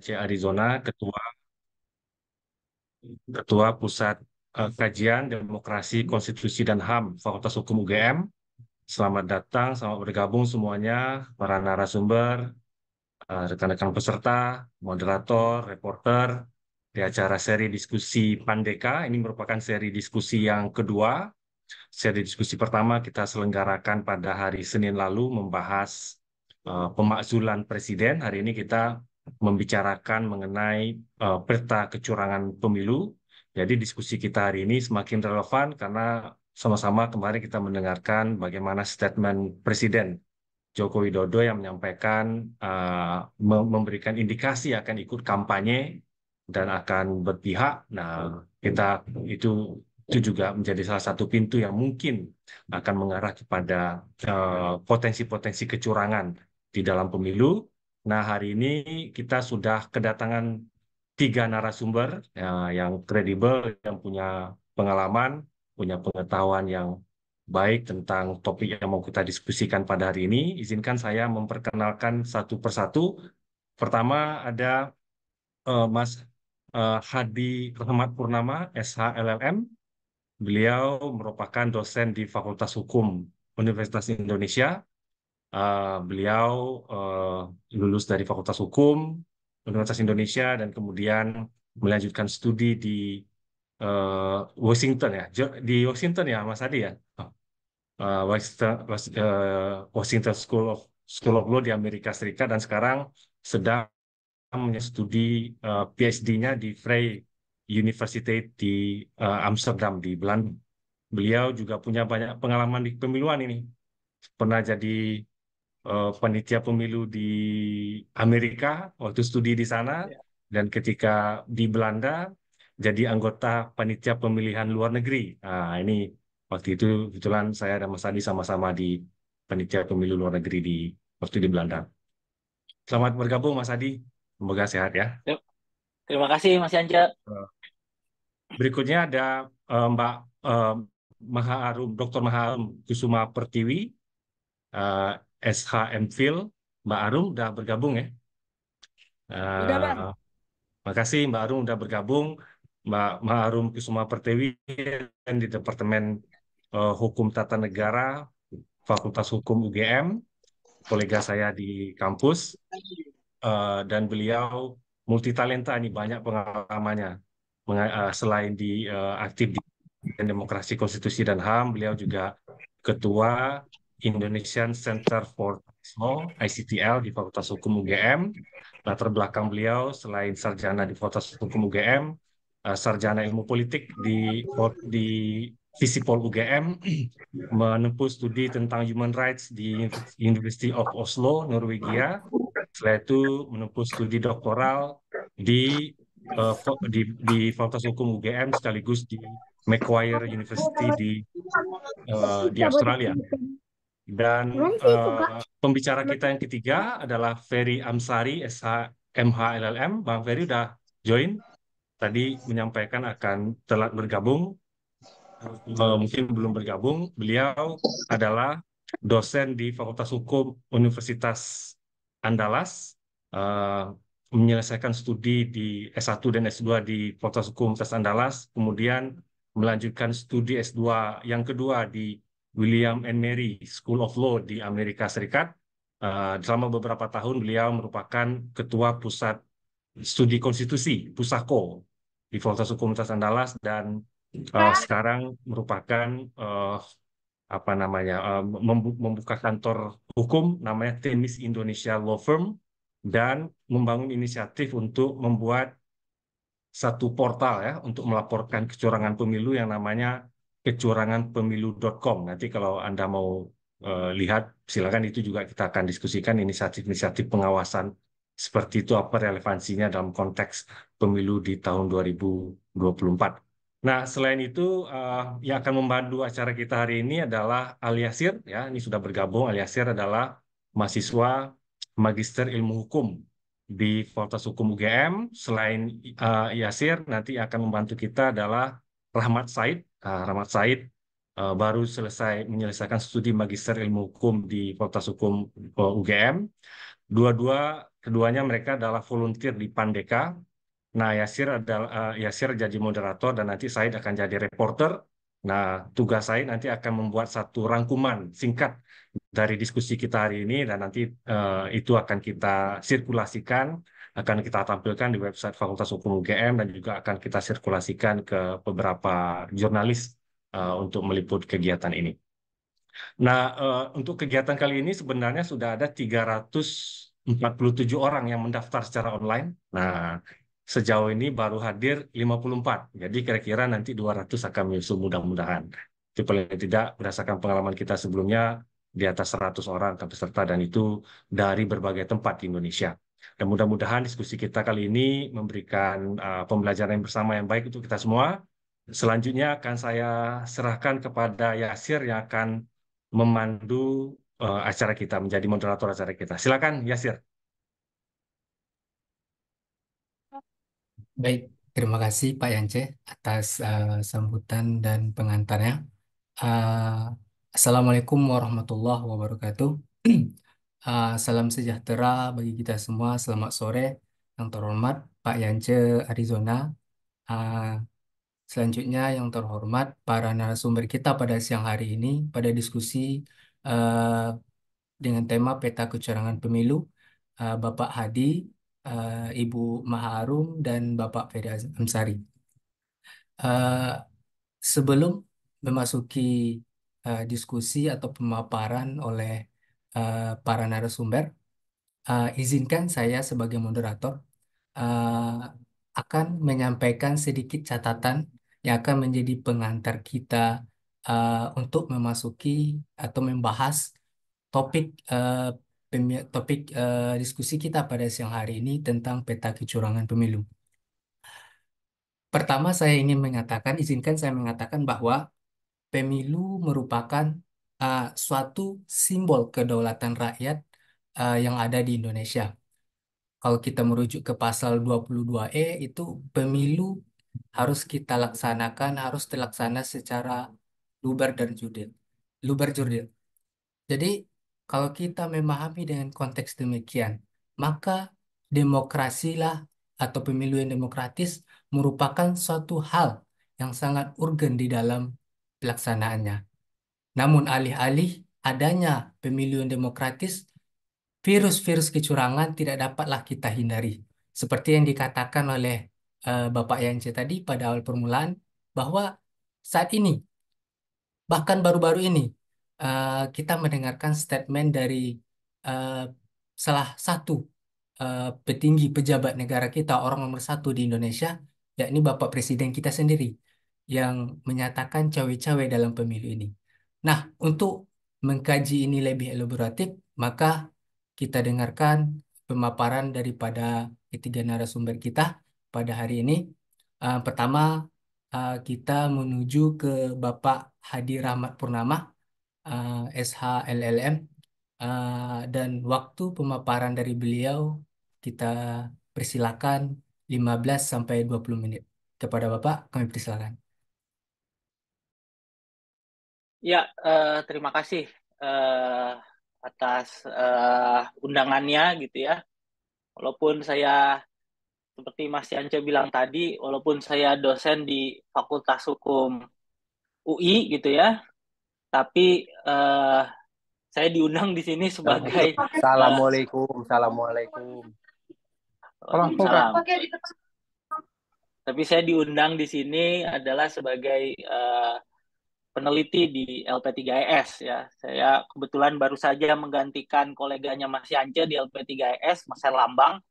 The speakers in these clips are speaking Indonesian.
Arizona, Ketua Pusat Kajian Demokrasi, Konstitusi dan HAM Fakultas Hukum UGM. Selamat datang, selamat bergabung semuanya, para narasumber, rekan-rekan peserta, moderator, reporter, di acara seri diskusi Pandeka. Ini merupakan seri diskusi yang kedua. Seri diskusi pertama kita selenggarakan pada hari Senin lalu membahas pemakzulan presiden. Hari ini kita membicarakan mengenai peta kecurangan pemilu. Jadi diskusi kita hari ini semakin relevan karena sama-sama kemarin kita mendengarkan bagaimana statement Presiden Joko Widodo yang menyampaikan memberikan indikasi akan ikut kampanye dan akan berpihak. Nah, kita itu itu juga menjadi salah satu pintu yang mungkin akan mengarah kepada potensi-potensi kecurangan di dalam pemilu. Nah, hari ini kita sudah kedatangan tiga narasumber yang kredibel, yang punya pengalaman, punya pengetahuan yang baik tentang topik yang mau kita diskusikan pada hari ini. Izinkan saya memperkenalkan satu persatu. Pertama ada Mas Hadi Rahmat Purnama, SH-LLM. Beliau merupakan dosen di Fakultas Hukum Universitas Indonesia. Beliau lulus dari Fakultas Hukum Universitas Indonesia dan kemudian melanjutkan studi di Washington ya, di Washington ya, Mas Hadi ya. Washington School of Law di Amerika Serikat dan sekarang sedang studi PhD-nya di Vrije University di Amsterdam di Belanda. Beliau juga punya banyak pengalaman di pemiluan ini. Pernah jadi panitia pemilu di Amerika waktu studi di sana Ya. dan ketika di Belanda jadi anggota panitia pemilihan luar negeri. Nah, ini waktu itu kebetulan saya dan Mas Adi sama-sama di panitia pemilu luar negeri di waktu di Belanda. Selamat bergabung Mas Adi. Semoga sehat ya. Ter- Terima kasih Mas Yanja. Eh, Berikutnya ada Mbak eh, Maha Arum, Dr. Maha Arum Kusuma Pertiwi, eh, SH MPhil. Mbak Arum udah bergabung ya. Udah Bang. Eh, Makasih Mbak Arum udah bergabung. Mbak Arum Kusuma Pertiwi di Departemen Hukum Tata Negara, Fakultas Hukum UGM, kolega saya di kampus, dan beliau multitalenta nih, banyak pengalamannya. Selain aktif di Demokrasi, Konstitusi, dan HAM, beliau juga Ketua Indonesian Center for Law, ICTL, di Fakultas Hukum UGM. Latar belakang beliau selain sarjana di Fakultas Hukum UGM, sarjana ilmu politik di Visipol UGM, menempuh studi tentang human rights di University of Oslo, Norwegia. Setelah itu menempuh studi doktoral di di Fakultas Hukum UGM sekaligus di Macquarie University di Australia. Dan pembicara kita yang ketiga adalah Ferry Amsari, SH MH-LLM. Bang Ferry udah join, tadi menyampaikan akan telat bergabung. Mungkin belum bergabung. Beliau adalah dosen di Fakultas Hukum Universitas Andalas, eh, menyelesaikan studi di S1 dan S2 di Fakultas Hukum Universitas Andalas, kemudian melanjutkan studi S2 yang kedua di William and Mary School of Law di Amerika Serikat. Selama beberapa tahun beliau merupakan ketua pusat studi konstitusi Pusako di Fakultas Hukum Universitas Andalas dan sekarang merupakan eh, apa namanya membuka kantor hukum namanya Temis Indonesia Law Firm dan membangun inisiatif untuk membuat satu portal ya untuk melaporkan kecurangan pemilu yang namanya kecuranganpemilu.com. Nanti kalau Anda mau lihat silakan, itu juga kita akan diskusikan inisiatif-inisiatif pengawasan seperti itu apa relevansinya dalam konteks pemilu di tahun 2024. Nah, selain itu yang akan membantu acara kita hari ini adalah Aliasir ya. Ini sudah bergabung. Aliasir adalah mahasiswa Magister Ilmu Hukum di Fakultas Hukum UGM. Selain Yasir, nanti akan membantu kita adalah Rahmat Said. Rahmat Said baru selesai menyelesaikan studi Magister Ilmu Hukum di Fakultas Hukum UGM. Keduanya mereka adalah volunteer di Pandeka. Nah, Yasir jadi moderator dan nanti Said akan jadi reporter. Nah, tugas Said nanti akan membuat satu rangkuman singkat dari diskusi kita hari ini dan nanti itu akan kita sirkulasikan, akan kita tampilkan di website Fakultas Hukum UGM dan juga akan kita sirkulasikan ke beberapa jurnalis untuk meliput kegiatan ini. Nah, untuk kegiatan kali ini sebenarnya sudah ada 347 orang yang mendaftar secara online. Nah, sejauh ini baru hadir 54. Jadi kira-kira nanti 200 akan menyusul mudah-mudahan. Itu paling tidak berdasarkan pengalaman kita sebelumnya di atas 100 orang akan peserta dan itu dari berbagai tempat di Indonesia. Dan mudah-mudahan diskusi kita kali ini memberikan pembelajaran yang bersama yang baik untuk kita semua. Selanjutnya akan saya serahkan kepada Yasir yang akan memandu acara kita, menjadi moderator acara kita. Silakan, Yasir. Baik, terima kasih Pak Yance atas sambutan dan pengantarnya. Assalamualaikum warahmatullahi wabarakatuh. Salam sejahtera bagi kita semua. Selamat sore, yang terhormat Pak Yance Arizona. Ah, Selanjutnya yang terhormat para narasumber kita pada siang hari ini pada diskusi ah, dengan tema peta kecurangan pemilu, Bapak Hadi, Ibu Maharum, dan Bapak Ferry Amsari. Eh, Sebelum memasuki diskusi atau pemaparan oleh para narasumber, izinkan saya sebagai moderator akan menyampaikan sedikit catatan yang akan menjadi pengantar kita untuk memasuki atau membahas topik diskusi kita pada siang hari ini tentang peta kecurangan pemilu. Pertama, izinkan saya mengatakan bahwa pemilu merupakan suatu simbol kedaulatan rakyat yang ada di Indonesia. Kalau kita merujuk ke pasal 22E, itu pemilu harus kita laksanakan, harus terlaksana secara luber dan jurdil. Luber jurdil. Jadi, kalau kita memahami dengan konteks demikian, maka demokrasilah atau pemilu yang demokratis merupakan suatu hal yang sangat urgen di dalam pelaksanaannya. Namun alih-alih adanya pemilu yang demokratis, virus-virus kecurangan tidak dapatlah kita hindari. Seperti yang dikatakan oleh Bapak Yance tadi pada awal permulaan, bahwa saat ini, bahkan baru-baru ini, kita mendengarkan statement dari eh, salah satu petinggi pejabat negara kita, orang nomor satu di Indonesia, yakni Bapak Presiden kita sendiri, yang menyatakan cawe-cawe dalam pemilu ini. Nah, untuk mengkaji ini lebih elaboratif, maka kita dengarkan pemaparan daripada ketiga narasumber kita pada hari ini. Pertama, kita menuju ke Bapak Hadi Rahmat Purnama, SH LLM, dan waktu pemaparan dari beliau kita persilakan 15 sampai 20 menit. Kepada Bapak, kami persilakan. Ya, terima kasih atas undangannya gitu ya. Walaupun saya seperti Mas Yance bilang tadi, walaupun saya dosen di Fakultas Hukum UI gitu ya, tapi saya diundang di sini sebagai Assalamualaikum, assalamualaikum. Waalaikumsalam. Tapi saya diundang di sini adalah sebagai peneliti di LP3IS ya. Saya kebetulan baru saja menggantikan koleganya Mas Yance di LP3IS, Mas Herlambang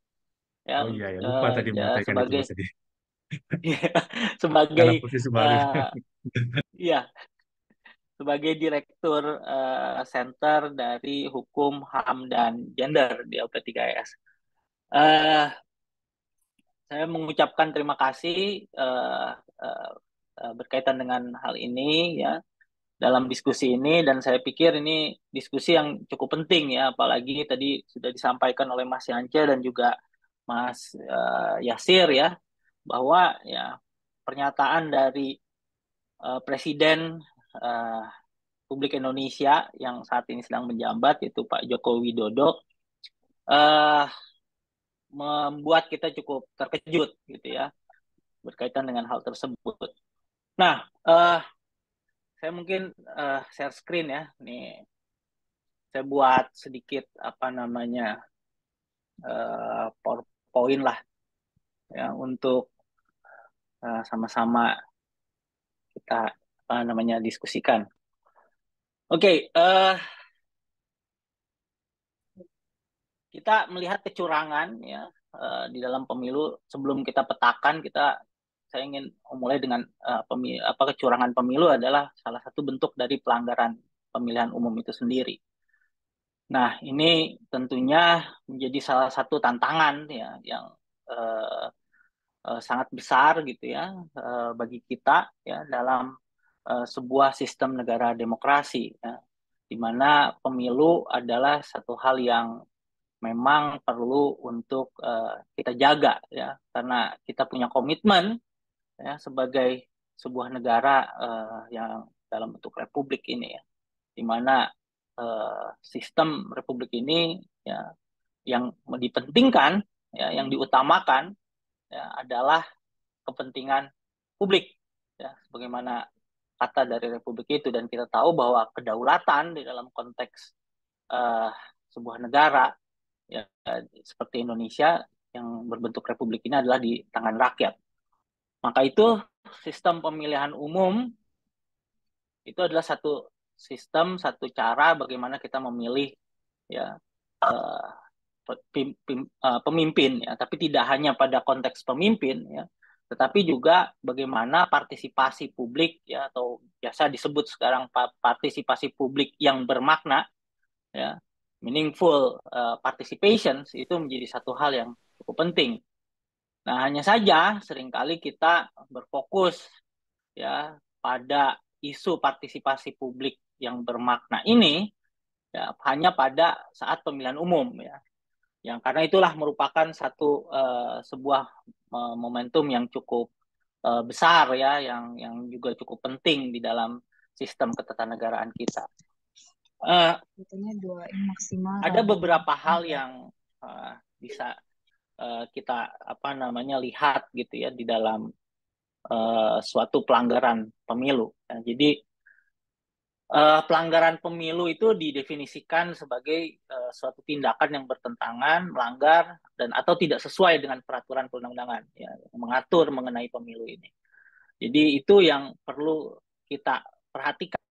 ya, Oh iya, ya. Lupa tadi menyampaikan itu sebagai Mas Edi. sebagai Dalam posisi baru. ya sebagai direktur center dari hukum HAM dan gender di LP3IS. Saya mengucapkan terima kasih berkaitan dengan hal ini ya dalam diskusi ini dan saya pikir ini diskusi yang cukup penting ya apalagi tadi sudah disampaikan oleh Mas Yance dan juga Mas Yasir ya bahwa ya pernyataan dari Presiden uh, Republik Indonesia yang saat ini sedang menjabat yaitu Pak Joko Widodo eh, membuat kita cukup terkejut gitu ya berkaitan dengan hal tersebut. Nah, saya mungkin share screen ya. Nih, saya buat sedikit apa namanya PowerPoint lah ya untuk sama-sama kita apa namanya diskusikan. Oke, kita melihat kecurangan ya di dalam pemilu. Sebelum kita petakan, saya ingin mulai dengan kecurangan pemilu adalah salah satu bentuk dari pelanggaran pemilihan umum itu sendiri. Nah, ini tentunya menjadi salah satu tantangan ya yang sangat besar gitu ya bagi kita ya dalam sebuah sistem negara demokrasi ya, di mana pemilu adalah satu hal yang memang perlu untuk kita jaga ya karena kita punya komitmen ya sebagai sebuah negara yang dalam bentuk republik ini ya, di mana sistem republik ini ya yang dipentingkan ya yang diutamakan ya adalah kepentingan publik ya sebagaimana kata dari republik itu, dan kita tahu bahwa kedaulatan di dalam konteks uh, sebuah negara ya seperti Indonesia yang berbentuk republik ini adalah di tangan rakyat. Maka itu sistem pemilihan umum itu adalah satu sistem, satu cara bagaimana kita memilih ya pemimpin ya, tapi tidak hanya pada konteks pemimpin ya, tetapi juga bagaimana partisipasi publik ya atau biasa disebut sekarang partisipasi publik yang bermakna ya, meaningful participation itu menjadi satu hal yang cukup penting. Nah, hanya saja seringkali kita berfokus ya pada isu partisipasi publik yang bermakna ini ya hanya pada saat pemilihan umum ya. Yang karena itulah merupakan sebuah momentum yang cukup besar ya yang juga cukup penting di dalam sistem ketatanegaraan kita. Ada beberapa hal yang bisa kita apa namanya lihat gitu ya di dalam suatu pelanggaran pemilu. Ya, jadi pelanggaran pemilu itu didefinisikan sebagai suatu tindakan yang bertentangan, melanggar, dan atau tidak sesuai dengan peraturan perundang-undangan ya, yang mengatur mengenai pemilu ini. Jadi itu yang perlu kita perhatikan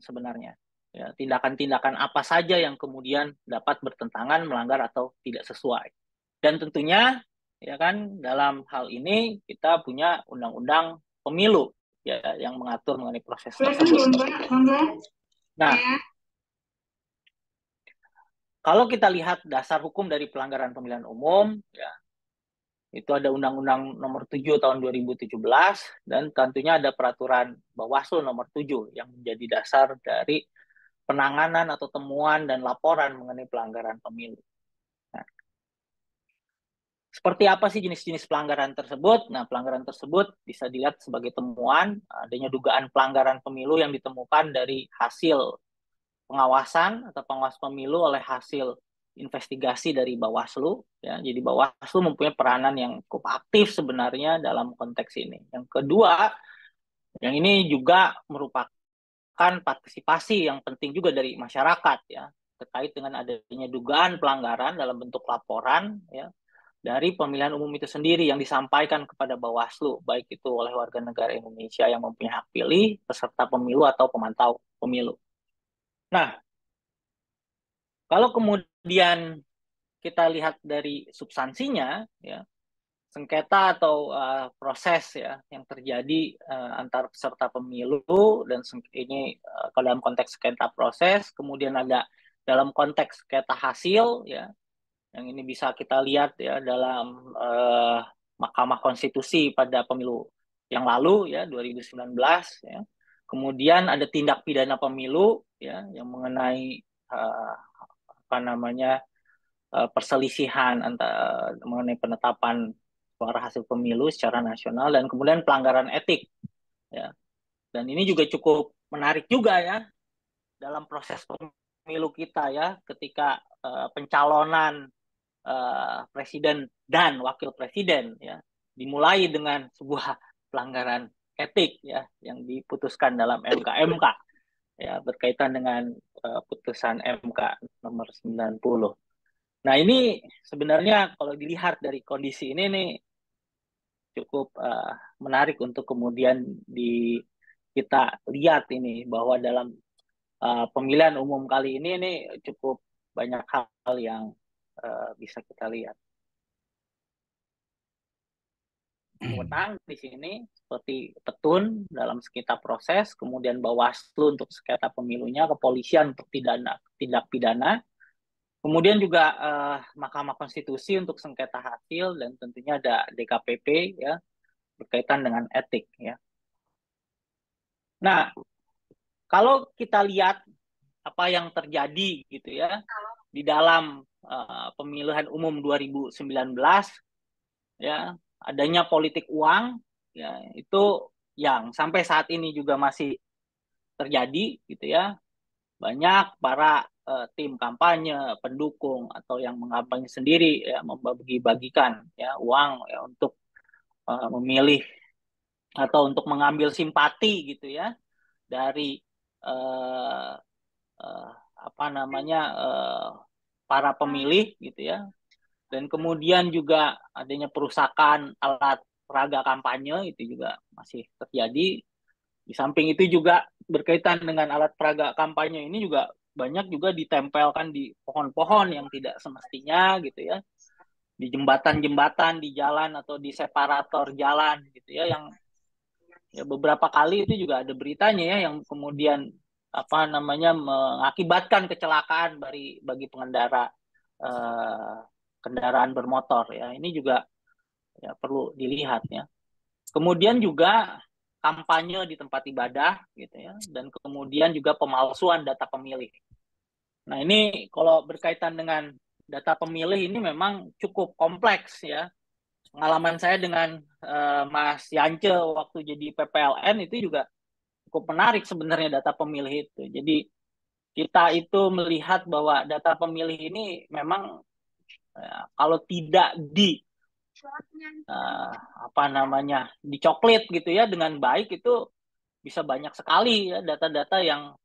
sebenarnya. Ya, tindakan-tindakan apa saja yang kemudian dapat bertentangan, melanggar, atau tidak sesuai. Dan tentunya ya kan dalam hal ini kita punya undang-undang pemilu ya yang mengatur mengenai proses tersebut. Nah, kalau kita lihat dasar hukum dari pelanggaran pemilihan umum ya itu ada Undang-Undang Nomor 7 Tahun 2017 dan tentunya ada Peraturan Bawaslu Nomor 7 yang menjadi dasar dari penanganan atau temuan dan laporan mengenai pelanggaran pemilu. Nah, seperti apa sih jenis-jenis pelanggaran tersebut? Nah, pelanggaran tersebut bisa dilihat sebagai temuan adanya dugaan pelanggaran pemilu yang ditemukan dari hasil pengawasan atau pengawas pemilu oleh hasil investigasi dari Bawaslu. Ya, jadi Bawaslu mempunyai peranan yang cukup aktif sebenarnya dalam konteks ini. Yang kedua, yang ini juga merupakan partisipasi yang penting juga dari masyarakat ya terkait dengan adanya dugaan pelanggaran dalam bentuk laporan ya dari pemilihan umum itu sendiri yang disampaikan kepada Bawaslu, baik itu oleh warga negara Indonesia yang mempunyai hak pilih, peserta pemilu atau pemantau pemilu. Nah, kalau kemudian kita lihat dari substansinya, ya, sengketa atau proses ya yang terjadi antar peserta pemilu dan ini kalau dalam konteks sengketa proses, kemudian ada dalam konteks sengketa hasil ya yang ini bisa kita lihat ya dalam Mahkamah Konstitusi pada pemilu yang lalu ya 2019 ya. Kemudian ada tindak pidana pemilu ya yang mengenai apa namanya perselisihan antara mengenai penetapan suara hasil pemilu secara nasional dan kemudian pelanggaran etik ya. Dan ini juga cukup menarik juga ya dalam proses pemilu pemilu kita ya, ketika pencalonan presiden dan wakil presiden ya dimulai dengan sebuah pelanggaran etik ya yang diputuskan dalam MK ya berkaitan dengan putusan MK nomor 90. Nah, ini sebenarnya kalau dilihat dari kondisi ini nih cukup menarik untuk kemudian kita lihat ini bahwa dalam pemilihan umum kali ini cukup banyak hal yang bisa kita lihat. Wewenang di sini seperti Petun dalam sengketa proses, kemudian Bawaslu untuk sengketa pemilunya, kepolisian untuk tindak pidana, kemudian juga Mahkamah Konstitusi untuk sengketa hasil, dan tentunya ada DKPP ya berkaitan dengan etik ya. Nah, kalau kita lihat apa yang terjadi gitu ya di dalam pemilihan umum 2019 ya, adanya politik uang ya itu yang sampai saat ini juga masih terjadi gitu ya. Banyak para tim kampanye, pendukung atau yang mengampanye sendiri ya membagi-bagikan ya uang ya untuk memilih atau untuk mengambil simpati gitu ya dari uh, apa namanya para pemilih gitu ya. Dan kemudian juga adanya perusakan alat peraga kampanye itu juga masih terjadi. Di samping itu juga berkaitan dengan alat peraga kampanye ini juga banyak juga ditempelkan di pohon-pohon yang tidak semestinya gitu ya. Di jembatan-jembatan, di jalan atau di separator jalan gitu ya, yang ya beberapa kali itu juga ada beritanya ya yang kemudian apa namanya mengakibatkan kecelakaan bagi pengendara kendaraan bermotor ya. Ini juga ya perlu dilihat ya. Kemudian juga kampanye di tempat ibadah gitu ya, dan kemudian juga pemalsuan data pemilih. Nah, ini kalau berkaitan dengan data pemilih ini memang cukup kompleks ya. Pengalaman saya dengan Mas Yance waktu jadi PPLN itu juga cukup menarik sebenarnya data pemilih itu. Jadi kita itu melihat bahwa data pemilih ini memang kalau tidak apa namanya dicoklit gitu ya dengan baik itu bisa banyak sekali ya data-data yang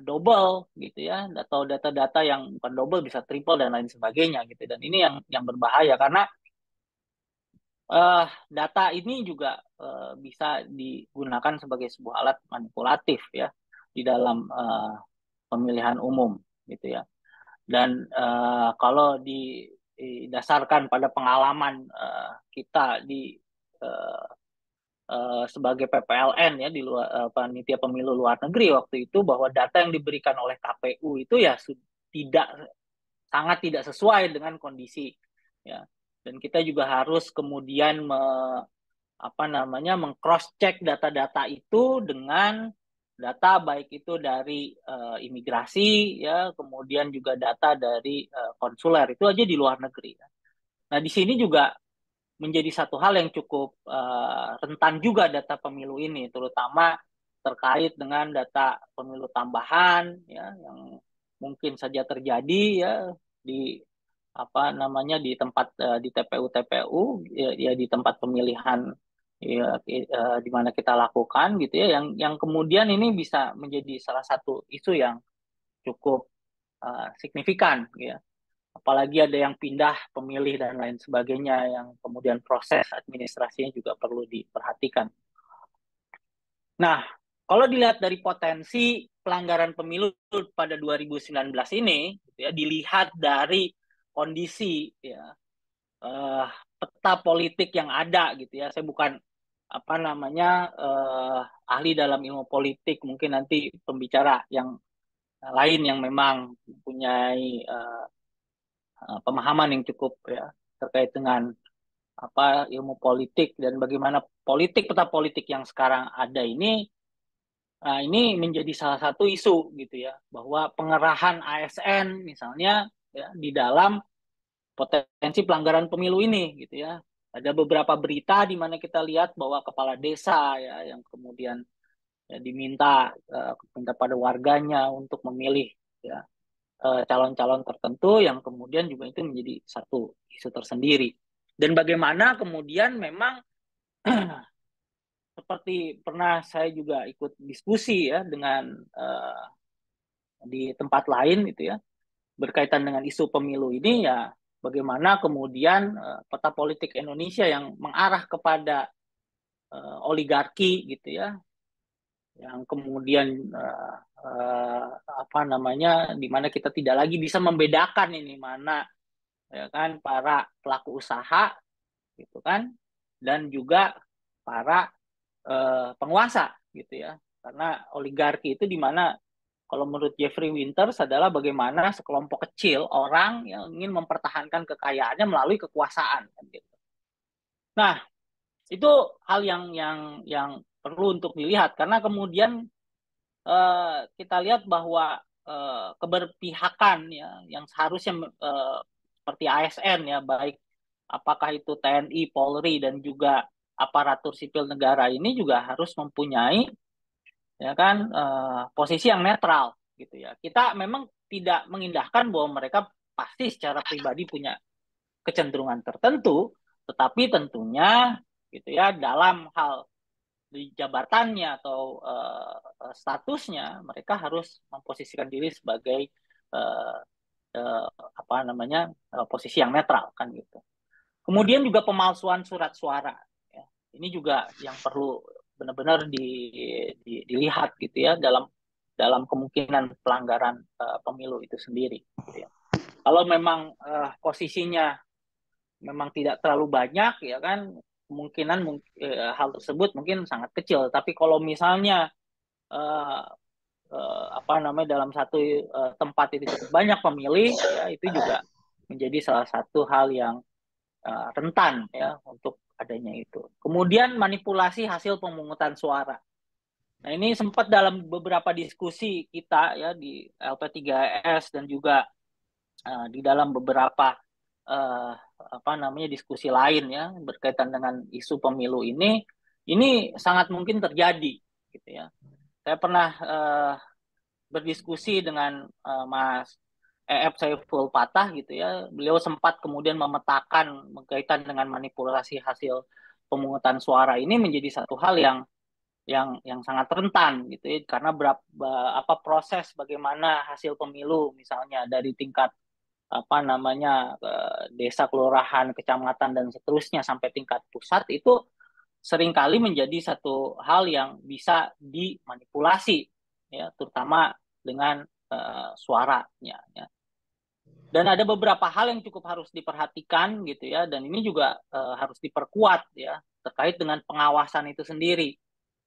double gitu ya, atau data-data yang bukan double bisa triple dan lain sebagainya gitu. Dan ini yang berbahaya karena data ini juga bisa digunakan sebagai sebuah alat manipulatif ya di dalam pemilihan umum gitu ya. Dan kalau didasarkan pada pengalaman kita sebagai PPLN ya di luar panitia pemilu luar negeri waktu itu, bahwa data yang diberikan oleh KPU itu ya sangat tidak sesuai dengan kondisi ya. Dan kita juga harus kemudian meng-cross check data-data itu dengan data baik itu dari imigrasi ya, kemudian juga data dari konsuler itu aja di luar negeri. Nah, di sini juga menjadi satu hal yang cukup rentan juga data pemilu ini, terutama terkait dengan data pemilu tambahan ya yang mungkin saja terjadi ya di di tempat di TPU ya di tempat pemilihan ya di mana kita lakukan gitu ya, yang kemudian ini bisa menjadi salah satu isu yang cukup signifikan ya. Apalagi ada yang pindah pemilih dan lain sebagainya, yang kemudian proses administrasinya juga perlu diperhatikan. Nah, kalau dilihat dari potensi pelanggaran pemilu pada 2019 ini, gitu ya, dilihat dari kondisi ya peta politik yang ada gitu ya. Saya bukan ahli dalam ilmu politik, mungkin nanti pembicara yang lain yang memang mempunyai pemahaman yang cukup ya terkait dengan ilmu politik dan bagaimana peta politik yang sekarang ada ini. Nah, ini menjadi salah satu isu gitu ya, bahwa pengerahan ASN misalnya ya di dalam potensi pelanggaran pemilu ini gitu ya. Ada beberapa berita di mana kita lihat bahwa kepala desa ya yang kemudian ya, diminta pada warganya untuk memilih ya, calon-calon tertentu yang kemudian juga itu menjadi satu isu tersendiri. Dan bagaimana kemudian memang seperti pernah saya juga ikut diskusi ya dengan di tempat lain gitu ya, berkaitan dengan isu pemilu ini ya, bagaimana kemudian peta politik Indonesia yang mengarah kepada oligarki gitu ya, yang kemudian apa namanya, di mana kita tidak lagi bisa membedakan ini mana ya kan para pelaku usaha gitu kan, dan juga para penguasa gitu ya, karena oligarki itu di mana kalau menurut Jeffrey Winters adalah bagaimana sekelompok kecil orang yang ingin mempertahankan kekayaannya melalui kekuasaan kan gitu. Nah, itu hal yang perlu untuk dilihat karena kemudian kita lihat bahwa keberpihakan ya yang seharusnya seperti ASN ya, baik apakah itu TNI, Polri dan juga aparatur sipil negara ini juga harus mempunyai ya kan posisi yang netral gitu ya. Kita memang tidak mengindahkan bahwa mereka pasti secara pribadi punya kecenderungan tertentu, tetapi tentunya gitu ya dalam hal di jabatannya atau statusnya mereka harus memposisikan diri sebagai uh, uh, apa namanya posisi yang netral kan gitu. Kemudian juga pemalsuan surat suara ya. Ini juga yang perlu benar-benar dilihat gitu ya dalam kemungkinan pelanggaran pemilu itu sendiri gitu ya. Kalau memang posisinya memang tidak terlalu banyak ya kan, kemungkinan hal tersebut mungkin sangat kecil. Tapi kalau misalnya uh, apa namanya dalam satu tempat itu cukup banyak pemilih ya, itu juga menjadi salah satu hal yang rentan ya untuk adanya itu. Kemudian manipulasi hasil pemungutan suara. Nah, ini sempat dalam beberapa diskusi kita ya di LP3S dan juga di dalam beberapa apa namanya diskusi lain ya berkaitan dengan isu pemilu ini sangat mungkin terjadi gitu ya. Saya pernah berdiskusi dengan Mas EF Saiful Fatah gitu ya. Beliau sempat kemudian memetakan berkaitan dengan manipulasi hasil pemungutan suara ini menjadi satu hal yang sangat rentan gitu ya, karena apa proses bagaimana hasil pemilu misalnya dari tingkat apa namanya desa, kelurahan, kecamatan dan seterusnya sampai tingkat pusat itu seringkali menjadi satu hal yang bisa dimanipulasi ya, terutama dengan suaranya ya. Dan ada beberapa hal yang cukup harus diperhatikan gitu ya, dan ini juga harus diperkuat ya terkait dengan pengawasan itu sendiri.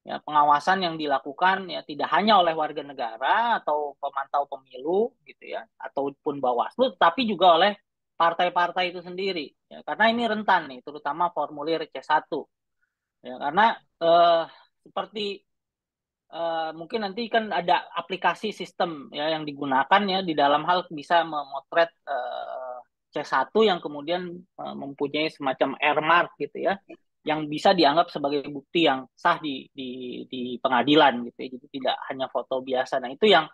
Ya, pengawasan yang dilakukan ya tidak hanya oleh warga negara atau pemantau pemilu gitu ya ataupun Bawaslu, tapi juga oleh partai-partai itu sendiri. Ya, karena ini rentan nih, terutama formulir C1. Ya, karena seperti mungkin nanti kan ada aplikasi sistem ya yang digunakan ya di dalam hal bisa memotret C1 yang kemudian mempunyai semacam air mark gitu ya, yang bisa dianggap sebagai bukti yang sah di pengadilan gitu ya. Jadi tidak hanya foto biasa. Nah, itu yang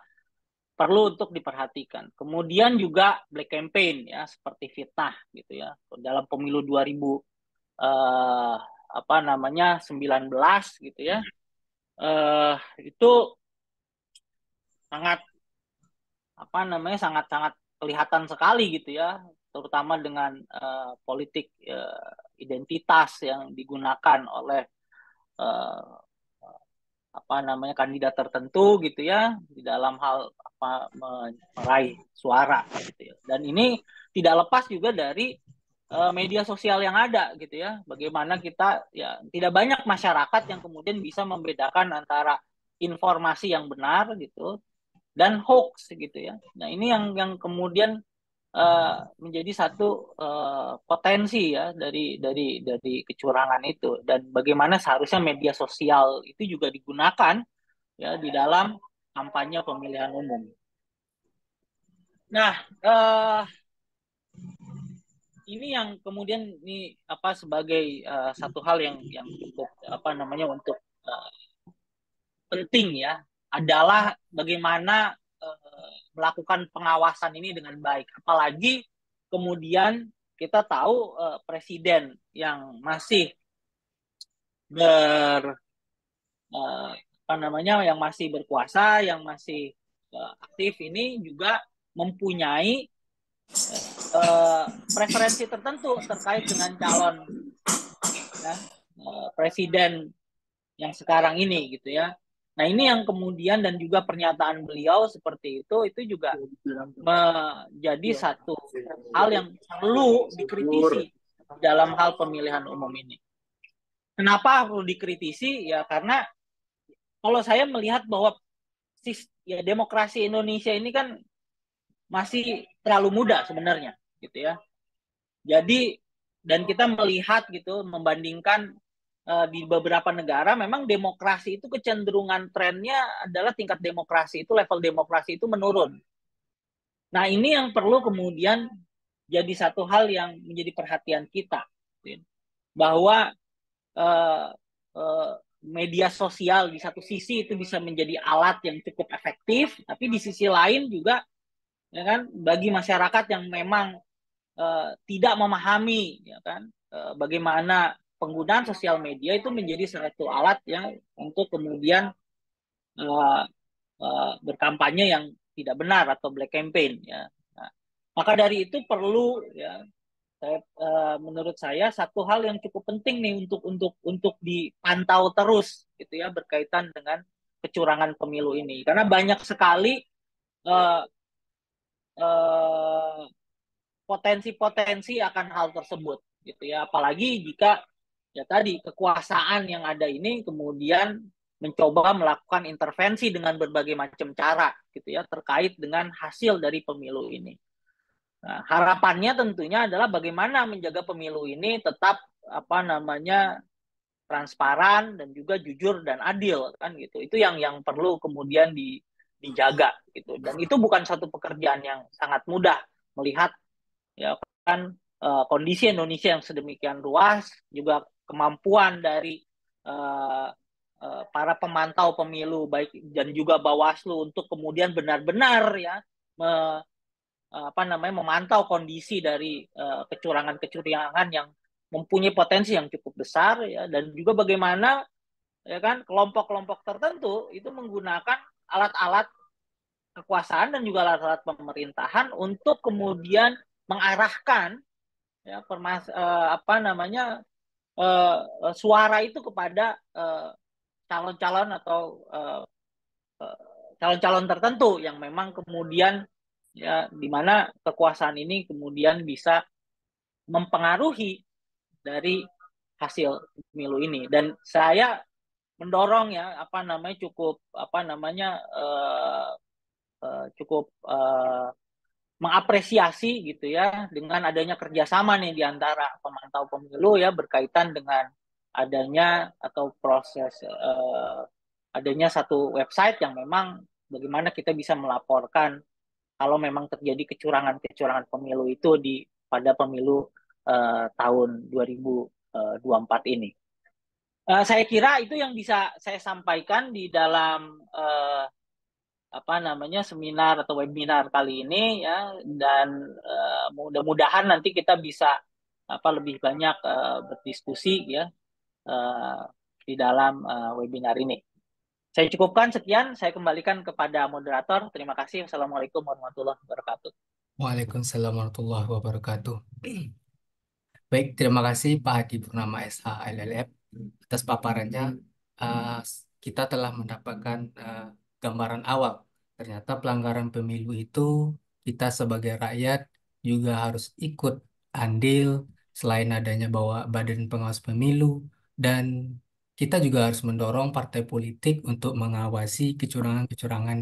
perlu untuk diperhatikan. Kemudian juga black campaign ya seperti fitnah gitu ya. Dalam pemilu 2000 apa namanya 19 gitu ya. Itu sangat apa namanya sangat-sangat kelihatan sekali gitu ya, terutama dengan politik identitas yang digunakan oleh uh, apa namanya kandidat tertentu gitu ya di dalam hal apa meraih suara gitu ya. Dan ini tidak lepas juga dari media sosial yang ada gitu ya. Bagaimana kita ya tidak banyak masyarakat yang kemudian bisa membedakan antara informasi yang benar gitu dan hoax gitu ya. Nah, ini yang kemudian menjadi satu potensi ya dari kecurangan itu, dan bagaimana seharusnya media sosial itu juga digunakan ya di dalam kampanye pemilihan umum. Nah, ini yang kemudian ini apa sebagai satu hal yang cukup apa namanya untuk penting ya adalah bagaimana melakukan pengawasan ini dengan baik. Apalagi kemudian kita tahu presiden yang masih ber apa namanya yang masih berkuasa, yang masih aktif ini juga mempunyai preferensi tertentu terkait dengan calon ya, presiden yang sekarang ini gitu ya. Nah ini yang kemudian dan juga pernyataan beliau seperti itu juga menjadi satu hal yang perlu dikritisi dalam hal pemilihan umum ini. Kenapa perlu dikritisi? Ya karena kalau saya melihat bahwa ya demokrasi Indonesia ini kan masih terlalu muda sebenarnya gitu ya. Jadi dan kita melihat gitu membandingkan di beberapa negara memang demokrasi itu kecenderungan trennya adalah tingkat demokrasi itu level demokrasi itu menurun. Nah, ini yang perlu kemudian jadi satu hal yang menjadi perhatian kita bahwa uh, uh, media sosial di satu sisi itu bisa menjadi alat yang cukup efektif, tapi di sisi lain juga ya kan bagi masyarakat yang memang tidak memahami ya kan bagaimana penggunaan sosial media itu menjadi satu alat yang untuk kemudian uh, berkampanye yang tidak benar atau black campaign ya. Nah, maka dari itu perlu ya menurut saya satu hal yang cukup penting nih untuk dipantau terus gitu ya berkaitan dengan kecurangan pemilu ini karena banyak sekali uh, uh, potensi-potensi akan hal tersebut gitu ya apalagi jika ya tadi kekuasaan yang ada ini kemudian mencoba melakukan intervensi dengan berbagai macam cara gitu ya terkait dengan hasil dari pemilu ini. Nah, harapannya tentunya adalah bagaimana menjaga pemilu ini tetap apa namanya transparan dan juga jujur dan adil kan gitu. Itu yang perlu kemudian dijaga gitu. Dan itu bukan satu pekerjaan yang sangat mudah melihat ya kan kondisi Indonesia yang sedemikian luas juga kemampuan dari para pemantau pemilu baik dan juga Bawaslu untuk kemudian benar-benar ya apa namanya memantau kondisi dari kecurangan-kecurangan yang mempunyai potensi yang cukup besar ya dan juga bagaimana ya kan kelompok-kelompok tertentu itu menggunakan alat-alat kekuasaan dan juga alat-alat pemerintahan untuk kemudian mengarahkan ya apa namanya suara itu kepada calon-calon atau calon-calon tertentu yang memang kemudian ya di mana kekuasaan ini kemudian bisa mempengaruhi dari hasil pemilu ini dan saya mendorong ya apa namanya cukup apa namanya cukup mengapresiasi gitu ya dengan adanya kerjasama nih di antara pemantau pemilu ya berkaitan dengan adanya atau proses adanya satu website yang memang bagaimana kita bisa melaporkan kalau memang terjadi kecurangan-kecurangan pemilu itu di pada pemilu tahun 2024 ini. Saya kira itu yang bisa saya sampaikan di dalam apa namanya seminar atau webinar kali ini ya dan mudah-mudahan nanti kita bisa apa lebih banyak berdiskusi ya uh, di dalam webinar ini. Saya cukupkan sekian, saya kembalikan kepada moderator. Terima kasih. Assalamualaikum warahmatullahi wabarakatuh. Waalaikumsalam warahmatullahi wabarakatuh. Baik, terima kasih Pak Hadi Purnama SH LLF atas paparannya. Uh, kita telah mendapatkan gambaran awal. Ternyata pelanggaran pemilu itu kita sebagai rakyat juga harus ikut andil selain adanya bahwa Badan Pengawas Pemilu dan kita juga harus mendorong partai politik untuk mengawasi kecurangan-kecurangan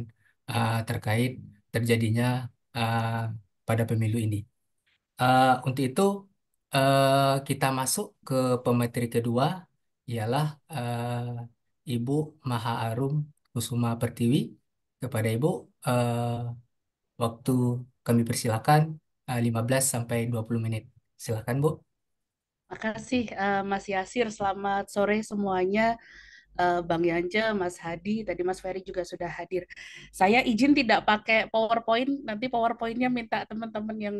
terkait terjadinya uh, pada pemilu ini. Untuk itu kita masuk ke pemateri kedua ialah Ibu Maha Arum Kusuma Pertiwi. Kepada Ibu waktu kami persilakan 15 sampai 20 menit. Silakan Bu. Makasih Mas Yasir, selamat sore semuanya. Bang Yance, Mas Hadi, tadi Mas Ferry juga sudah hadir. Saya izin tidak pakai PowerPoint, nanti PowerPoint-nya minta teman-teman yang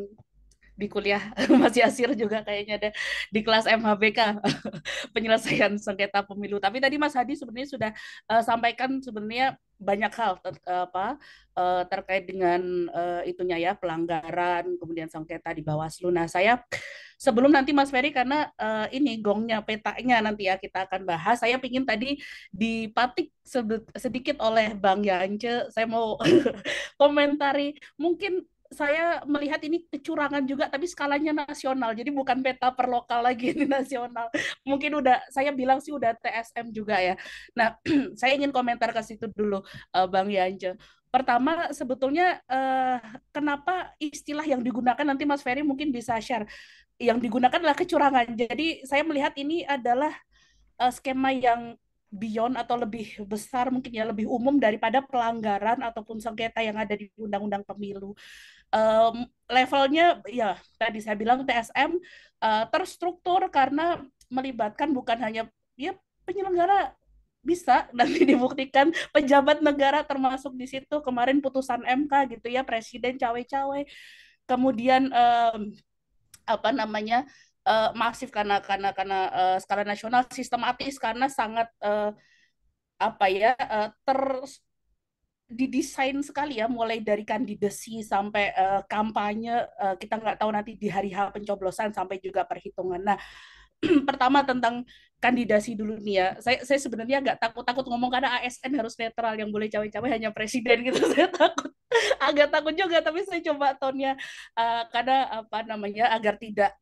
di kuliah Mas Yasir juga kayaknya ada di kelas MHBK penyelesaian sengketa pemilu. Tapi tadi Mas Hadi sebenarnya sudah sampaikan sebenarnya banyak hal terkait dengan itunya ya pelanggaran kemudian sengketa di Bawaslu. Nah, saya sebelum nanti Mas Ferry karena ini gongnya petanya nanti ya kita akan bahas. Saya ingin tadi dipatik sedikit oleh Bang Yance. Saya mau komentari mungkin saya melihat ini kecurangan juga, tapi skalanya nasional. Jadi bukan peta per lokal lagi, ini nasional. Mungkin udah, saya bilang sih udah TSM juga ya. Nah, saya ingin komentar ke situ dulu, Bang Yance. Pertama, sebetulnya kenapa istilah yang digunakan, nanti Mas Ferry mungkin bisa share, yang digunakan adalah kecurangan. Jadi saya melihat ini adalah skema yang beyond atau lebih besar mungkin ya lebih umum daripada pelanggaran ataupun sengketa yang ada di Undang-Undang Pemilu. Levelnya ya tadi saya bilang TSM terstruktur karena melibatkan bukan hanya ya penyelenggara bisa nanti dibuktikan pejabat negara termasuk di situ kemarin putusan MK gitu ya presiden cawe-cawe kemudian apa namanya masif karena skala nasional sistematis karena sangat apa ya didesain sekali ya mulai dari kandidasi sampai kampanye kita nggak tahu nanti di hari H pencoblosan sampai juga perhitungan. Nah pertama tentang kandidasi dulu nih ya. Saya sebenarnya agak takut ngomong karena ASN harus netral yang boleh cawe-cawe hanya presiden gitu. Saya takut agak takut juga tapi saya coba tone-nya karena apa namanya agar tidak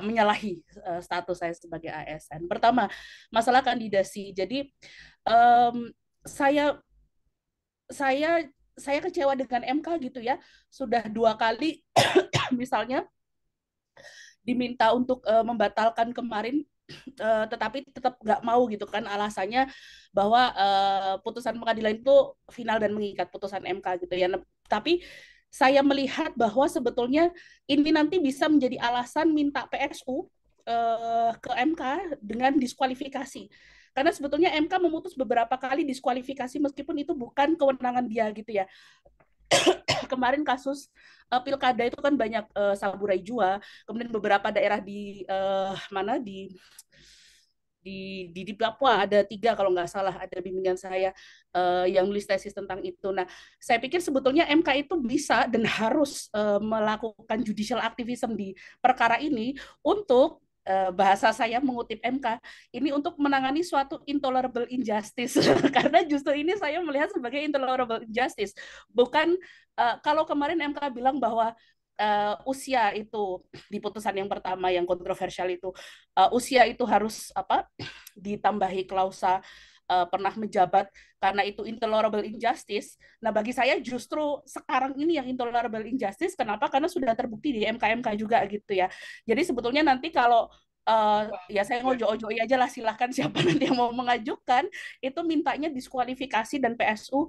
menyalahi status saya sebagai ASN. Pertama, masalah kandidasi. Jadi saya saya saya kecewa dengan MK gitu ya. Sudah 2 kali misalnya diminta untuk membatalkan kemarin tetapi tetap nggak mau gitu kan alasannya bahwa putusan pengadilan itu final dan mengikat putusan MK gitu ya. Tapi saya melihat bahwa sebetulnya ini nanti bisa menjadi alasan minta PSU ke MK dengan diskualifikasi. Karena sebetulnya MK memutus beberapa kali diskualifikasi meskipun itu bukan kewenangan dia gitu ya. Kemarin kasus pilkada itu kan banyak saburai jua, kemudian beberapa daerah di mana di Papua ada 3 kalau nggak salah ada bimbingan saya yang nulis tesis tentang itu. Nah, saya pikir sebetulnya MK itu bisa dan harus melakukan judicial activism di perkara ini untuk bahasa saya mengutip MK ini untuk menangani suatu intolerable injustice karena justru ini saya melihat sebagai intolerable injustice bukan kalau kemarin MK bilang bahwa usia itu di putusan yang pertama yang kontroversial itu usia itu harus apa ditambahi klausa pernah menjabat karena itu intolerable injustice. Nah, bagi saya justru sekarang ini yang intolerable injustice kenapa? Karena sudah terbukti di MK-MK juga gitu ya. Jadi sebetulnya nanti kalau ya saya ngojo-ojoi aja lah silahkan siapa nanti yang mau mengajukan itu mintanya diskualifikasi dan PSU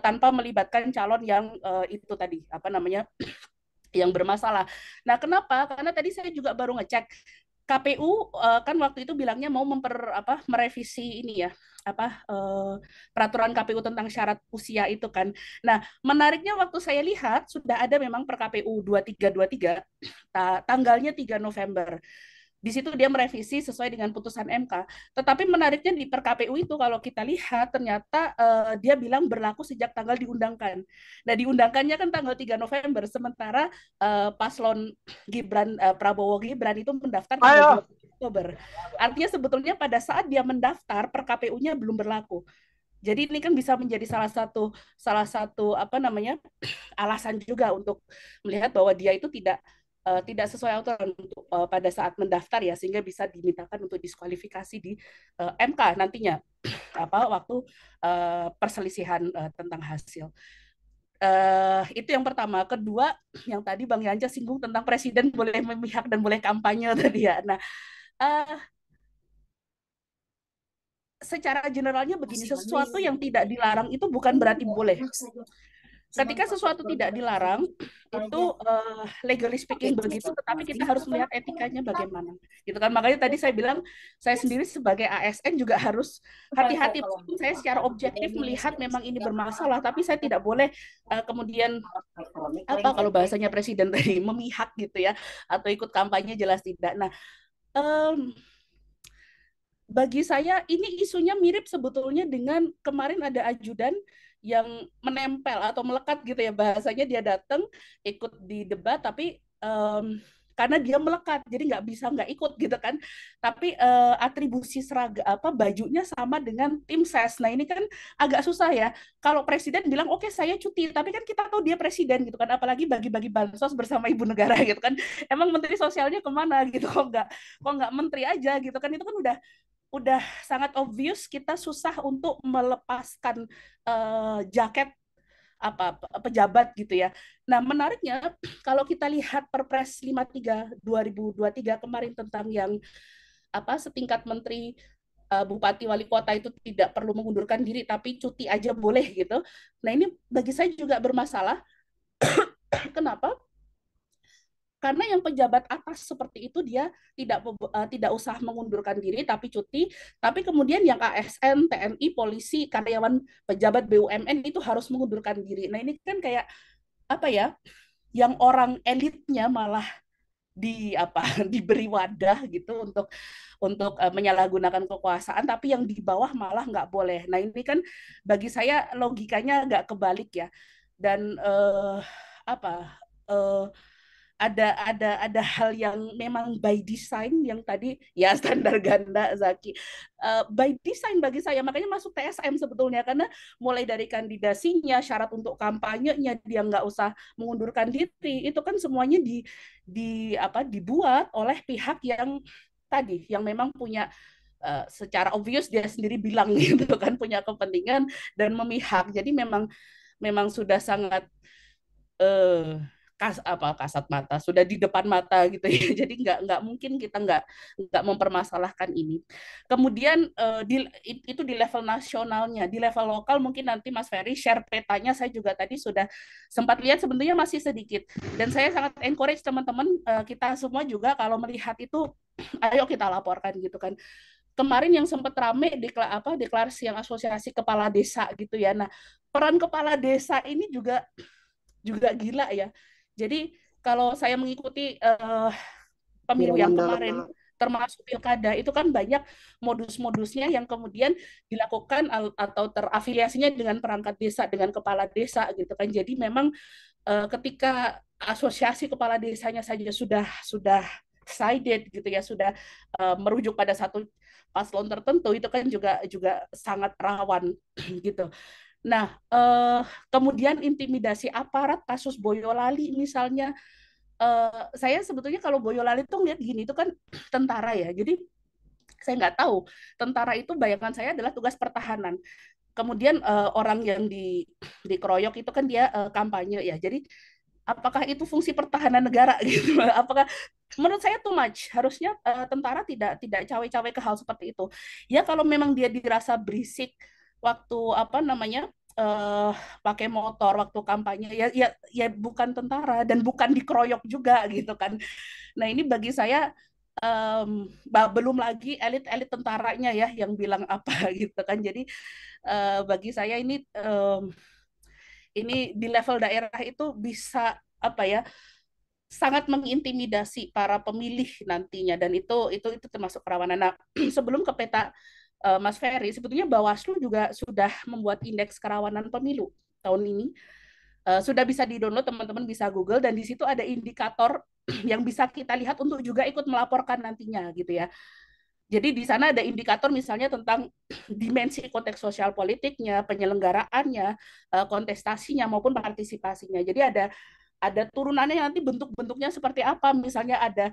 tanpa melibatkan calon yang itu tadi apa namanya yang bermasalah. Nah, kenapa? Karena tadi saya juga baru ngecek KPU kan waktu itu bilangnya mau merevisi ini ya peraturan KPU tentang syarat usia itu kan. Nah, menariknya waktu saya lihat sudah ada memang per KPU 2323 tanggalnya 3 November. Di situ dia merevisi sesuai dengan putusan MK. Tetapi menariknya di per KPU itu kalau kita lihat ternyata dia bilang berlaku sejak tanggal diundangkan. Nah, diundangkannya kan tanggal 3 November sementara paslon Gibran Prabowo Gibran itu mendaftar tanggal 20 Oktober. Artinya sebetulnya pada saat dia mendaftar per KPU-nya belum berlaku. Jadi ini kan bisa menjadi salah satu apa namanya alasan juga untuk melihat bahwa dia itu tidak sesuai aturan untuk pada saat mendaftar ya sehingga bisa dimintakan untuk diskualifikasi di MK nantinya waktu perselisihan tentang hasil. Itu yang pertama. Kedua, yang tadi Bang Yanja singgung tentang presiden boleh memihak dan boleh kampanye tadi ya. Nah, secara generalnya begini, sesuatu yang tidak dilarang itu bukan berarti boleh. ketika sesuatu tidak dilarang itu legally speaking begitu, tetapi kita harus melihat etikanya bagaimana, gitu kan. Makanya tadi saya bilang saya sendiri sebagai ASN juga harus hati-hati. Saya secara objektif melihat memang ini bermasalah, tapi saya tidak boleh kemudian kalau bahasanya presiden tadi memihak gitu ya, atau ikut kampanye jelas tidak. Nah, bagi saya ini isunya mirip sebetulnya dengan kemarin ada ajudan yang menempel atau melekat gitu ya, bahasanya dia datang ikut di debat tapi karena dia melekat jadi nggak ikut gitu kan, tapi atribusi seragam bajunya sama dengan tim ses. Nah ini kan agak susah ya kalau presiden bilang oke saya cuti, tapi kan kita tahu dia presiden gitu kan, apalagi bagi-bagi bansos bersama ibu negara gitu kan, emang menteri sosialnya kemana gitu, kok nggak menteri aja gitu kan, itu kan udah sangat obvious kita susah untuk melepaskan jaket pejabat gitu ya. Nah, menariknya kalau kita lihat Perpres 53 2023 kemarin tentang yang setingkat menteri, bupati, wali kota itu tidak perlu mengundurkan diri tapi cuti aja boleh gitu. Nah, ini bagi saya juga bermasalah. Kenapa? Karena yang pejabat atas seperti itu dia tidak usah mengundurkan diri tapi cuti, tapi kemudian yang ASN, TNI, polisi, karyawan, pejabat BUMN itu harus mengundurkan diri. Nah ini kan kayak yang orang elitnya malah diberi wadah gitu untuk menyalahgunakan kekuasaan, tapi yang di bawah malah nggak boleh. Nah ini kan bagi saya logikanya agak kebalik ya, dan ada hal yang memang by design yang tadi ya standar ganda Zaki, by design bagi saya, makanya masuk TSM sebetulnya, karena mulai dari kandidasinya, syarat untuk kampanyenya dia nggak usah mengundurkan diri, itu kan semuanya dibuat oleh pihak yang tadi yang memang punya secara obvious dia sendiri bilang gitu kan, punya kepentingan dan memihak, jadi memang sudah sangat kasat mata, sudah di depan mata gitu ya. Jadi nggak mungkin kita nggak mempermasalahkan ini. Kemudian itu di level nasionalnya, di level lokal mungkin nanti Mas Ferry share petanya. Saya juga tadi sudah sempat lihat, sebenarnya masih sedikit. Dan saya sangat encourage teman-teman kita semua juga kalau melihat itu, ayo kita laporkan gitu kan. Kemarin yang sempat rame deklarasi yang asosiasi kepala desa gitu ya. Nah, peran kepala desa ini juga gila ya. Jadi kalau saya mengikuti pemilu yang kemarin, termasuk pilkada, itu kan banyak modus-modusnya yang kemudian dilakukan atau terafiliasinya dengan perangkat desa, dengan kepala desa gitu kan. Jadi memang ketika asosiasi kepala desanya saja sudah sided gitu ya, sudah merujuk pada satu paslon tertentu, itu kan juga sangat rawan gitu. Nah, kemudian intimidasi aparat, kasus Boyolali misalnya, saya sebetulnya kalau Boyolali tuh lihat gini, itu kan tentara ya, jadi saya nggak tahu, tentara itu bayangan saya adalah tugas pertahanan. Kemudian orang yang dikeroyok itu kan dia kampanye ya, jadi apakah itu fungsi pertahanan negara gitu? Apakah menurut saya too much, harusnya tentara tidak cawe-cawe ke hal seperti itu. Ya kalau memang dia dirasa berisik waktu pakai motor waktu kampanye, ya bukan tentara dan bukan dikeroyok juga gitu kan. Nah ini bagi saya belum lagi elit-elit tentaranya ya yang bilang apa gitu kan. Jadi bagi saya ini di level daerah itu bisa sangat mengintimidasi para pemilih nantinya, dan itu termasuk kerawanan. Nah, sebelum ke peta Mas Ferry, sebetulnya Bawaslu juga sudah membuat indeks kerawanan pemilu tahun ini. Sudah bisa di-download, teman-teman bisa Google, dan di situ ada indikator yang bisa kita lihat untuk juga ikut melaporkan nantinya gitu ya. Jadi di sana ada indikator misalnya tentang dimensi konteks sosial politiknya, penyelenggaraannya, kontestasinya maupun partisipasinya. Jadi ada turunannya nanti bentuk-bentuknya seperti apa. Misalnya ada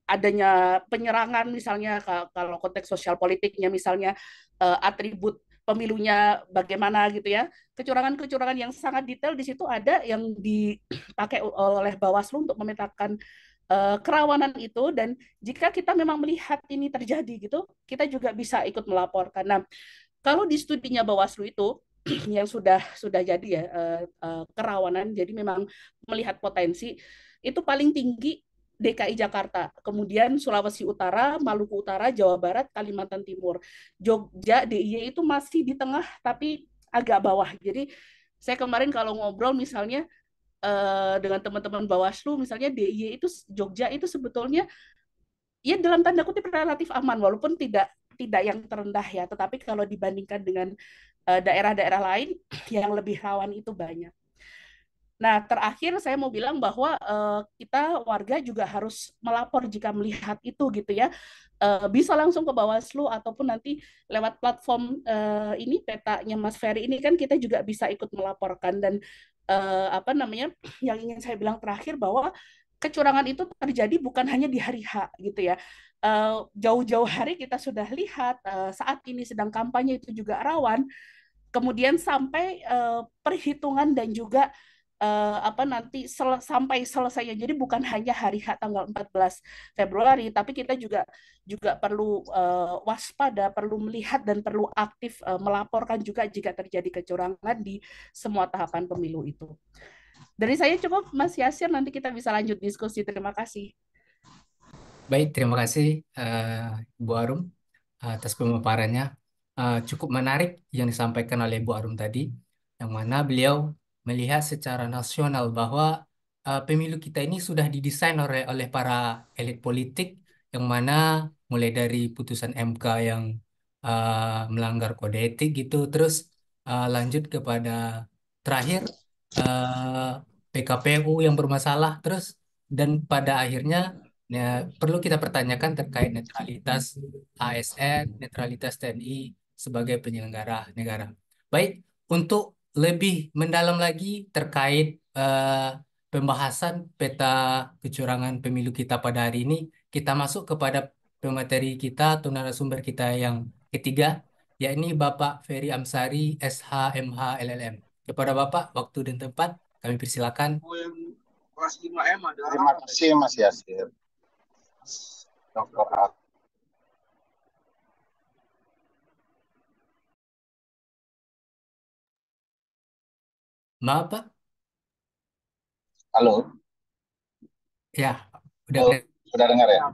adanya penyerangan misalnya, kalau konteks sosial politiknya misalnya atribut pemilunya bagaimana gitu ya. Kecurangan-kecurangan yang sangat detail di situ ada yang dipakai oleh Bawaslu untuk memetakan kerawanan itu, dan jika kita memang melihat ini terjadi gitu, kita juga bisa ikut melaporkan. Nah, kalau di studinya Bawaslu itu yang sudah jadi ya kerawanan, jadi memang melihat potensi itu paling tinggi DKI Jakarta, kemudian Sulawesi Utara, Maluku Utara, Jawa Barat, Kalimantan Timur. Jogja DIY itu masih di tengah tapi agak bawah. Jadi saya kemarin kalau ngobrol misalnya dengan teman-teman Bawaslu, misalnya DIY itu Jogja itu sebetulnya ya dalam tanda kutip relatif aman, walaupun tidak tidak yang terendah ya, tetapi kalau dibandingkan dengan daerah-daerah lain yang lebih rawan itu banyak. Nah, terakhir saya mau bilang bahwa kita warga juga harus melapor jika melihat itu gitu ya. Bisa langsung ke Bawaslu ataupun nanti lewat platform ini petanya Mas Ferry ini kan kita juga bisa ikut melaporkan. Dan apa namanya, yang ingin saya bilang terakhir bahwa kecurangan itu terjadi bukan hanya di hari H gitu ya. Jauh-jauh hari kita sudah lihat saat ini sedang kampanye itu juga rawan, kemudian sampai perhitungan dan juga apa nanti sampai selesainya. Jadi bukan hanya hari H tanggal 14 Februari, tapi kita juga juga perlu waspada, perlu melihat dan perlu aktif melaporkan juga jika terjadi kecurangan di semua tahapan pemilu itu. Dari saya cukup, Mas Yasir, nanti kita bisa lanjut diskusi. Terima kasih. Baik, terima kasih Bu Arum atas pemaparannya. Cukup menarik yang disampaikan oleh Bu Arum tadi, yang mana beliau melihat secara nasional bahwa pemilu kita ini sudah didesain oleh para elit politik, yang mana mulai dari putusan MK yang melanggar kode etik gitu, terus lanjut kepada terakhir PKPU yang bermasalah, terus dan pada akhirnya ya, perlu kita pertanyakan terkait netralitas ASN, netralitas TNI sebagai penyelenggara negara. Baik, untuk lebih mendalam lagi terkait pembahasan peta kecurangan pemilu kita pada hari ini, kita masuk kepada pemateri kita atau narasumber kita yang ketiga, yakni Bapak Ferry Amsari, SH, MH, LLM. Kepada Bapak, waktu dan tempat, kami persilakan. Terima kasih Mas Yasir. Dr. Arum. Maaf, Pak. Halo. Ya, udah Halo, sudah dengar ya?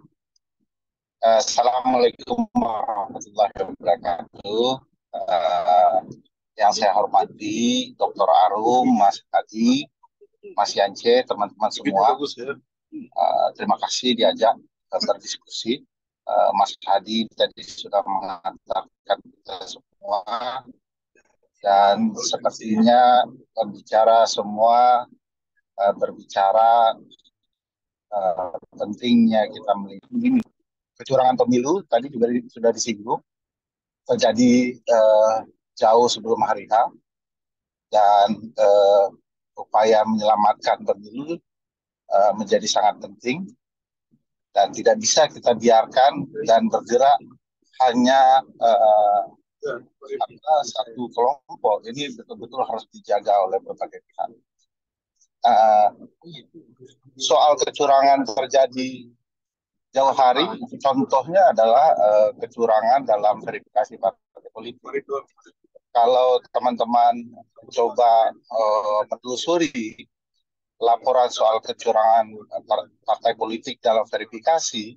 Assalamualaikum warahmatullahi wabarakatuh. Yang saya hormati Dr. Arum, Mas Hadi, Mas Yance, teman-teman semua. Terima kasih diajak berdiskusi. Mas Hadi tadi sudah mengantarkan kita semua, dan sepertinya pembicara semua berbicara pentingnya kita melihat ini. Kecurangan pemilu tadi juga sudah disinggung, terjadi jauh sebelum hari H, dan upaya menyelamatkan pemilu menjadi sangat penting, dan tidak bisa kita biarkan dan bergerak hanya satu kelompok. Ini betul-betul harus dijaga oleh berbagai pihak. Soal kecurangan terjadi jauh hari, contohnya adalah kecurangan dalam verifikasi partai politik. Kalau teman-teman coba menelusuri laporan soal kecurangan partai politik dalam verifikasi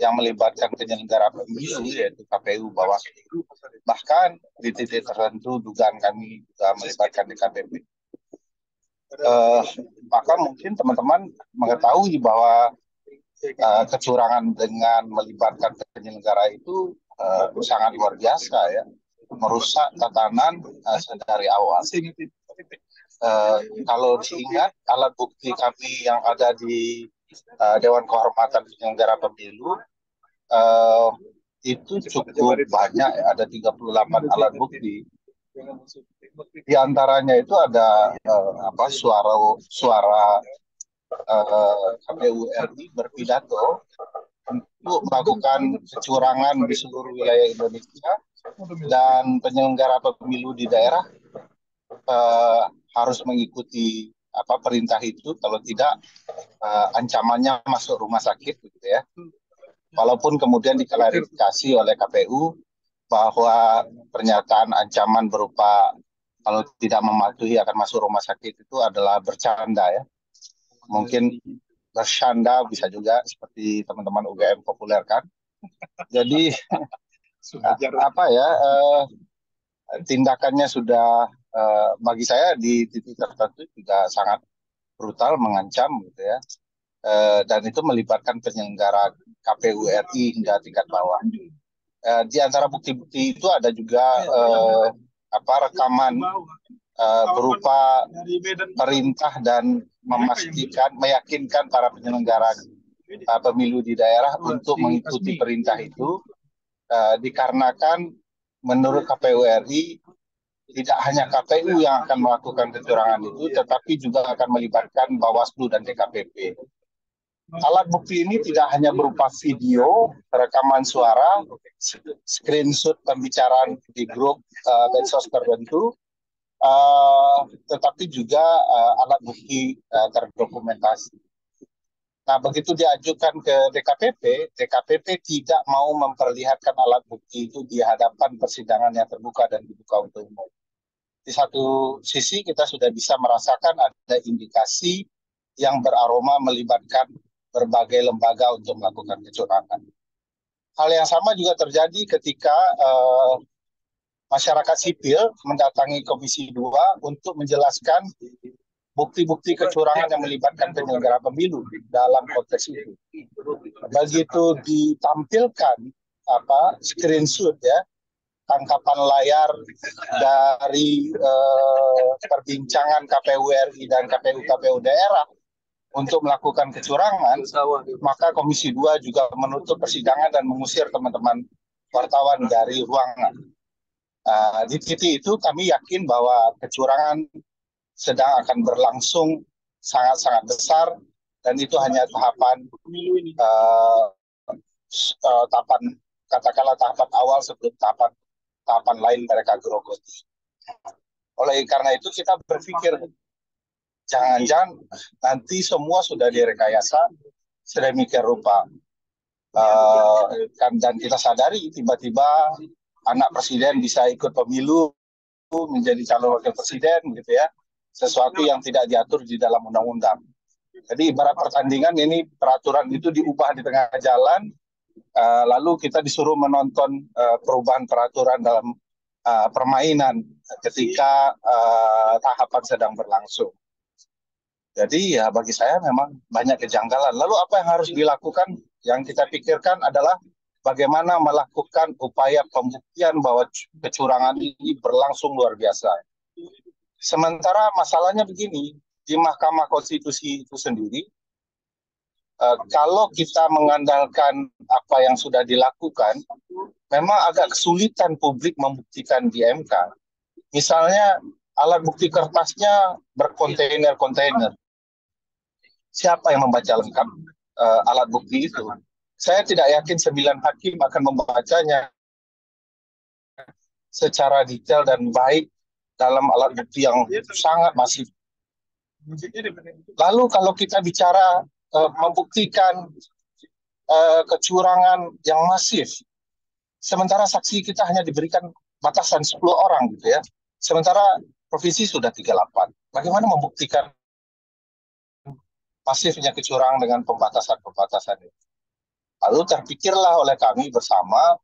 yang melibatkan penyelenggara pemilu, yaitu KPU, Bawaslu, bahkan di titik tertentu dugaan kami juga melibatkan DKPP. Maka mungkin teman-teman mengetahui bahwa kecurangan dengan melibatkan penyelenggara itu sangat luar biasa ya, merusak tatanan sedari awal. Kalau diingat alat bukti kami yang ada di Dewan Kehormatan Penyelenggara Pemilu itu cukup banyak ya, ada 38 alat bukti. Di antaranya itu ada suara KPU RI berpidato untuk melakukan kecurangan di seluruh wilayah Indonesia, dan penyelenggara pemilu di daerah harus mengikuti perintah itu, kalau tidak ancamannya masuk rumah sakit gitu ya. Walaupun kemudian diklarifikasi oleh KPU bahwa pernyataan ancaman berupa kalau tidak mematuhi akan masuk rumah sakit itu adalah bercanda ya. Mungkin bercanda bisa juga seperti teman-teman UGM populerkan. Jadi tindakannya sudah bagi saya di titik tertentu juga sangat brutal, mengancam gitu ya. Dan itu melibatkan penyelenggara KPU RI hingga tingkat bawah. Di antara bukti-bukti itu ada juga rekaman berupa perintah dan meyakinkan para penyelenggara pemilu di daerah untuk mengikuti perintah itu, dikarenakan menurut KPU RI tidak hanya KPU yang akan melakukan kecurangan itu, tetapi juga akan melibatkan Bawaslu dan DKPP. Alat bukti ini tidak hanya berupa video, rekaman suara, screenshot pembicaraan di grup medsos tertentu, tetapi juga alat bukti terdokumentasi. Nah, begitu diajukan ke DKPP tidak mau memperlihatkan alat bukti itu di hadapan persidangan yang terbuka dan dibuka untuk umum. Di satu sisi kita sudah bisa merasakan ada indikasi yang beraroma melibatkan berbagai lembaga untuk melakukan kecurangan. Hal yang sama juga terjadi ketika masyarakat sipil mendatangi Komisi 2 untuk menjelaskan bukti-bukti kecurangan yang melibatkan penyelenggara pemilu dalam konteks itu. Begitu ditampilkan screenshot ya, tangkapan layar dari perbincangan KPU RI dan KPU daerah untuk melakukan kecurangan, maka Komisi 2 juga menutup persidangan dan mengusir teman-teman wartawan dari ruangan. Di titik itu kami yakin bahwa kecurangan sedang akan berlangsung sangat-sangat besar, dan itu hanya tahapan katakanlah tahapan awal sebelum tahapan lain mereka gerogoti. Oleh karena itu kita berpikir jangan-jangan nanti semua sudah direkayasa sedemikian rupa, dan kita sadari tiba-tiba anak presiden bisa ikut pemilu menjadi calon wakil presiden gitu ya, sesuatu yang tidak diatur di dalam undang-undang. Jadi ibarat pertandingan ini, peraturan itu diubah di tengah jalan, lalu kita disuruh menonton perubahan peraturan dalam permainan ketika tahapan sedang berlangsung. Jadi ya bagi saya memang banyak kejanggalan. Lalu apa yang harus dilakukan? Yang kita pikirkan adalah bagaimana melakukan upaya pembuktian bahwa kecurangan ini berlangsung luar biasa. Sementara masalahnya begini, di Mahkamah Konstitusi itu sendiri, kalau kita mengandalkan apa yang sudah dilakukan, memang agak kesulitan publik membuktikan di MK. Misalnya alat bukti kertasnya berkontainer-kontainer. Siapa yang membaca lengkap alat bukti itu? Saya tidak yakin 9 hakim akan membacanya secara detail dan baik dalam alat bukti yang sangat masif. Lalu kalau kita bicara membuktikan kecurangan yang masif, sementara saksi kita hanya diberikan batasan 10 orang gitu ya, sementara provinsi sudah 38. Bagaimana membuktikan masifnya kecurangan dengan pembatasan-pembatasan itu? Lalu terpikirlah oleh kami bersama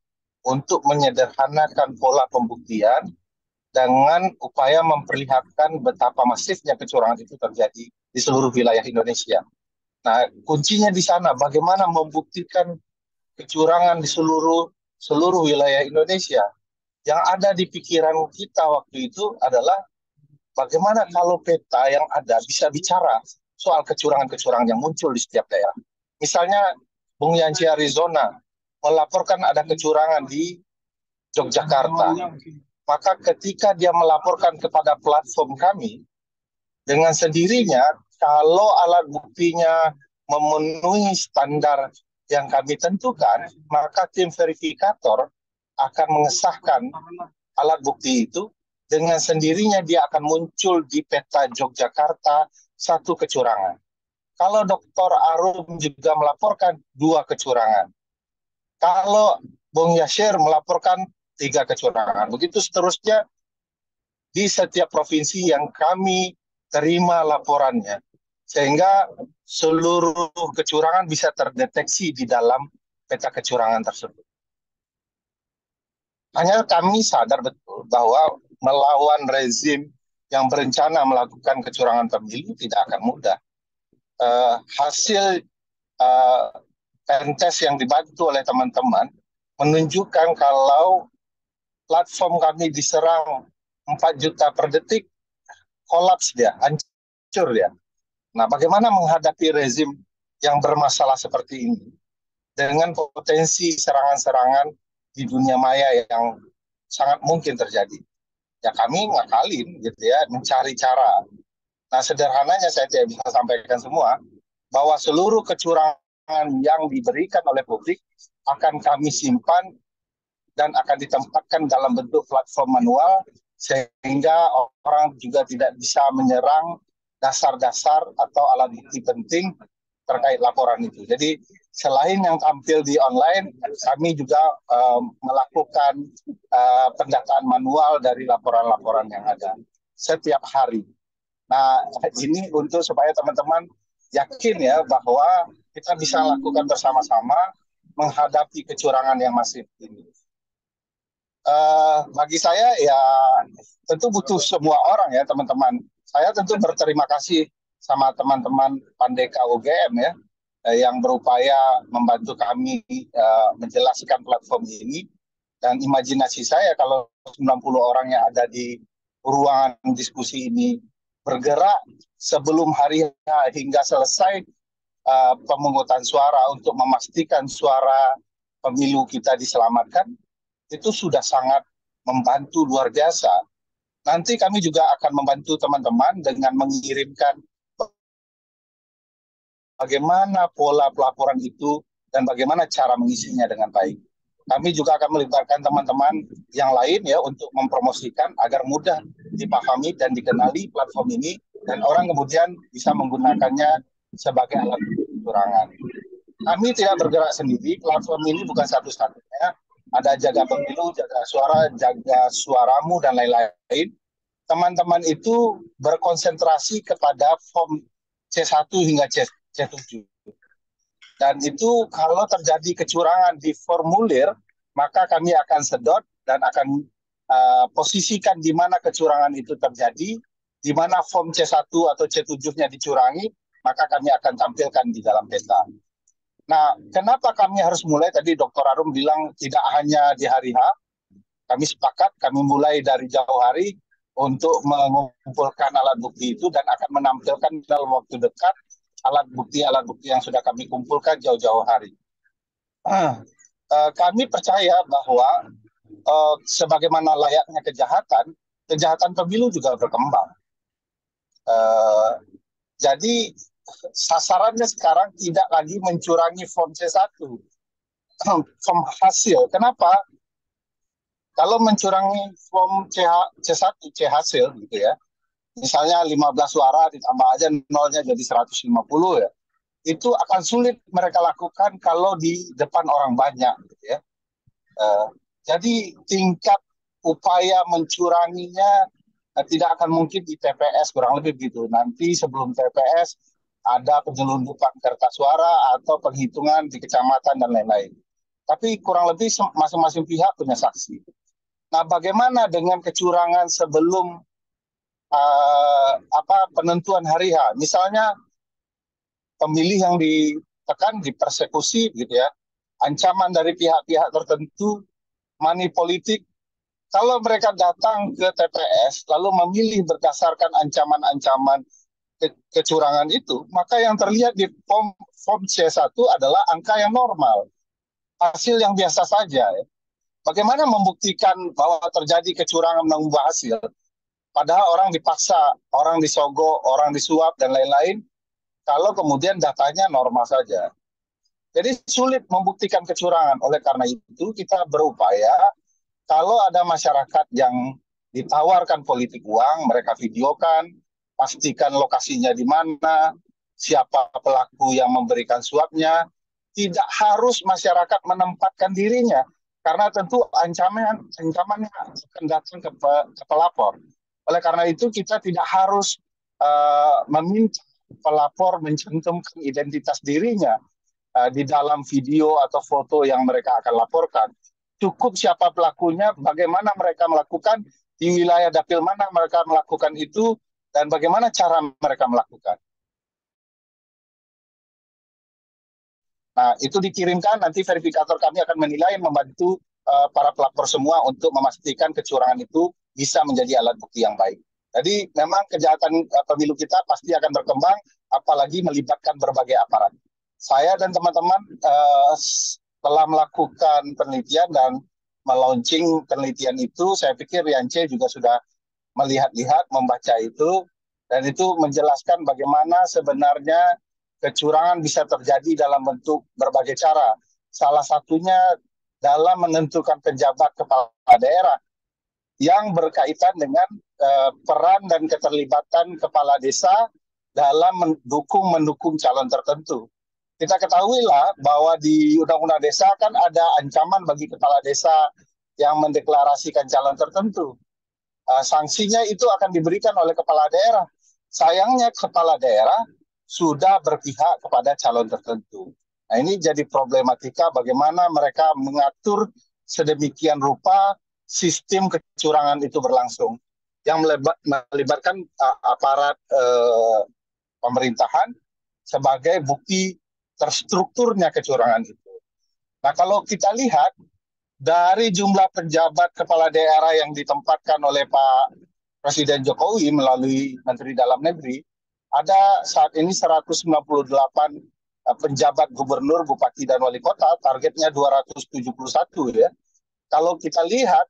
untuk menyederhanakan pola pembuktian dengan upaya memperlihatkan betapa masifnya kecurangan itu terjadi di seluruh wilayah Indonesia. Nah, kuncinya di sana, bagaimana membuktikan kecurangan di seluruh wilayah Indonesia. Yang ada di pikiran kita waktu itu adalah bagaimana kalau peta yang ada bisa bicara soal kecurangan-kecurangan yang muncul di setiap daerah. Misalnya, Bung Yanci Arizona melaporkan ada kecurangan di Yogyakarta. Maka ketika dia melaporkan kepada platform kami, dengan sendirinya kalau alat buktinya memenuhi standar yang kami tentukan, maka tim verifikator akan mengesahkan alat bukti itu. Dengan sendirinya dia akan muncul di peta Yogyakarta, satu kecurangan. Kalau Dr. Arum juga melaporkan 2 kecurangan. Kalau Bung Yasir melaporkan 3 kecurangan. Begitu seterusnya di setiap provinsi yang kami terima laporannya. Sehingga seluruh kecurangan bisa terdeteksi di dalam peta kecurangan tersebut. Hanya kami sadar betul bahwa melawan rezim yang berencana melakukan kecurangan pemilu tidak akan mudah. Hasil tes yang dibantu oleh teman-teman menunjukkan kalau platform kami diserang 4 juta per detik, kolaps dia, hancur dia. Nah, bagaimana menghadapi rezim yang bermasalah seperti ini dengan potensi serangan-serangan di dunia maya yang sangat mungkin terjadi? Ya kami ngakalin gitu ya, mencari cara. Nah, sederhananya saya tidak bisa sampaikan semua, bahwa seluruh kecurangan yang diberikan oleh publik akan kami simpan dan akan ditempatkan dalam bentuk platform manual sehingga orang juga tidak bisa menyerang dasar-dasar atau alat bukti penting terkait laporan itu. Jadi selain yang tampil di online, kami juga melakukan pendataan manual dari laporan-laporan yang ada setiap hari. Nah, ini untuk supaya teman-teman yakin ya bahwa kita bisa lakukan bersama-sama menghadapi kecurangan yang masif ini. Bagi saya ya tentu butuh semua orang ya teman-teman. Saya tentu berterima kasih sama teman-teman Pandeka UGM ya yang berupaya membantu kami menjelaskan platform ini. Dan imajinasi saya kalau 90 orang yang ada di ruangan diskusi ini bergerak sebelum hari hingga selesai pemungutan suara untuk memastikan suara pemilu kita diselamatkan, itu sudah sangat membantu luar biasa. Nanti kami juga akan membantu teman-teman dengan mengirimkan bagaimana pola pelaporan itu dan bagaimana cara mengisinya dengan baik. Kami juga akan melibatkan teman-teman yang lain ya untuk mempromosikan agar mudah dipahami dan dikenali platform ini dan orang kemudian bisa menggunakannya sebagai alat kecurangan. Kami tidak bergerak sendiri, platform ini bukan satu-satunya. Ada Jaga Pemilu, Jaga Suaramu, dan lain-lain. Teman-teman itu berkonsentrasi kepada form C1 hingga C7. Dan itu kalau terjadi kecurangan di formulir, maka kami akan sedot dan akan posisikan di mana kecurangan itu terjadi, di mana form C1 atau C7-nya dicurangi, maka kami akan tampilkan di dalam peta. Nah, kenapa kami harus mulai? Tadi Dr. Arum bilang tidak hanya di hari H. Kami sepakat, kami mulai dari jauh hari untuk mengumpulkan alat bukti itu dan akan menampilkan dalam waktu dekat alat bukti yang sudah kami kumpulkan jauh-jauh hari. Kami percaya bahwa sebagaimana layaknya kejahatan pemilu juga berkembang. Jadi sasarannya sekarang tidak lagi mencurangi form C1, form hasil. Kenapa? Kalau mencurangi form C1, C hasil gitu ya, misalnya 15 suara ditambah aja nolnya jadi 150 ya, itu akan sulit mereka lakukan kalau di depan orang banyak gitu ya. Jadi tingkat upaya mencuranginya tidak akan mungkin di TPS, kurang lebih begitu. Nanti sebelum TPS ada penyelundupan kertas suara atau penghitungan di kecamatan dan lain-lain. Tapi kurang lebih masing-masing pihak punya saksi. Nah, bagaimana dengan kecurangan sebelum penentuan hari H? Misalnya pemilih yang ditekan, dipersekusi gitu ya, ancaman dari pihak-pihak tertentu, money politik. Kalau mereka datang ke TPS lalu memilih berdasarkan ancaman-ancaman kecurangan itu, maka yang terlihat di form C1 adalah angka yang normal, hasil yang biasa saja ya. Bagaimana membuktikan bahwa terjadi kecurangan mengubah hasil? Padahal orang dipaksa, orang disogok, orang disuap, dan lain-lain, kalau kemudian datanya normal saja. Jadi sulit membuktikan kecurangan. Oleh karena itu, kita berupaya, kalau ada masyarakat yang ditawarkan politik uang, mereka videokan, pastikan lokasinya di mana, siapa pelaku yang memberikan suapnya. Tidak harus masyarakat menempatkan dirinya, karena tentu ancamannya akan datang ke pelapor. Oleh karena itu kita tidak harus meminta pelapor mencantumkan identitas dirinya di dalam video atau foto yang mereka akan laporkan. Cukup siapa pelakunya, bagaimana mereka melakukan, di wilayah dapil mana mereka melakukan itu, dan bagaimana cara mereka melakukan. Nah, itu dikirimkan, nanti verifikator kami akan menilai, membantu para pelapor semua untuk memastikan kecurangan itu bisa menjadi alat bukti yang baik. Jadi memang kejahatan pemilu kita pasti akan berkembang, apalagi melibatkan berbagai aparat. Saya dan teman-teman telah melakukan penelitian dan melaunching penelitian itu. Saya pikir Riance juga sudah melihat-lihat, membaca itu, dan itu menjelaskan bagaimana sebenarnya kecurangan bisa terjadi dalam bentuk berbagai cara. Salah satunya dalam menentukan penjabat kepala daerah yang berkaitan dengan peran dan keterlibatan kepala desa dalam mendukung calon tertentu. Kita ketahuilah bahwa di Undang-Undang Desa kan ada ancaman bagi kepala desa yang mendeklarasikan calon tertentu. Sanksinya itu akan diberikan oleh kepala daerah. Sayangnya kepala daerah sudah berpihak kepada calon tertentu. Nah, ini jadi problematika bagaimana mereka mengatur sedemikian rupa sistem kecurangan itu berlangsung, yang melibatkan aparat pemerintahan sebagai bukti terstrukturnya kecurangan itu. Nah, kalau kita lihat dari jumlah penjabat kepala daerah yang ditempatkan oleh Pak Presiden Jokowi melalui Menteri Dalam Negeri, ada saat ini 198 penjabat gubernur, bupati, dan wali kota, targetnya 271 ya. Kalau kita lihat,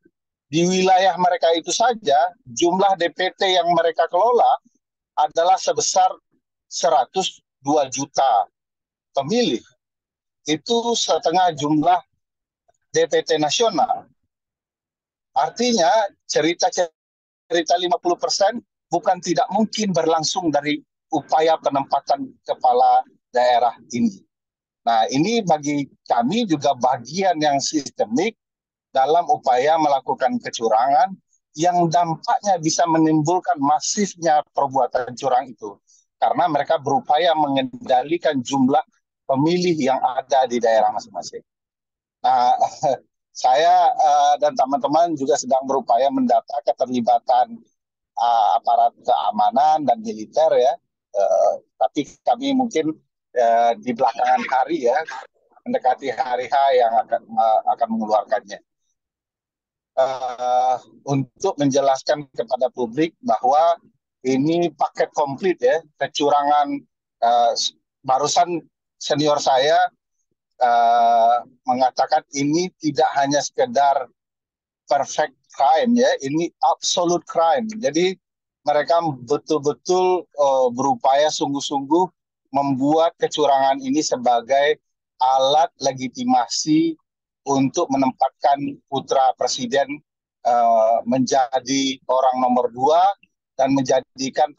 di wilayah mereka itu saja, jumlah DPT yang mereka kelola adalah sebesar 102 juta pemilih. Itu setengah jumlah DPT nasional. Artinya cerita 50% bukan tidak mungkin berlangsung dari upaya penempatan kepala daerah ini. Nah, ini bagi kami juga bagian yang sistemik dalam upaya melakukan kecurangan yang dampaknya bisa menimbulkan masifnya perbuatan curang itu. Karena mereka berupaya mengendalikan jumlah pemilih yang ada di daerah masing-masing. Nah, saya dan teman-teman juga sedang berupaya mendata keterlibatan aparat keamanan dan militer ya. Tapi kami mungkin di belakangan hari ya, mendekati hari H yang akan mengeluarkannya. Untuk menjelaskan kepada publik bahwa ini paket komplit ya, kecurangan. Barusan senior saya mengatakan ini tidak hanya sekedar perfect crime ya, ini absolute crime. Jadi mereka betul-betul berupaya sungguh-sungguh membuat kecurangan ini sebagai alat legitimasi untuk menempatkan putra presiden menjadi orang nomor 2 dan menjadikan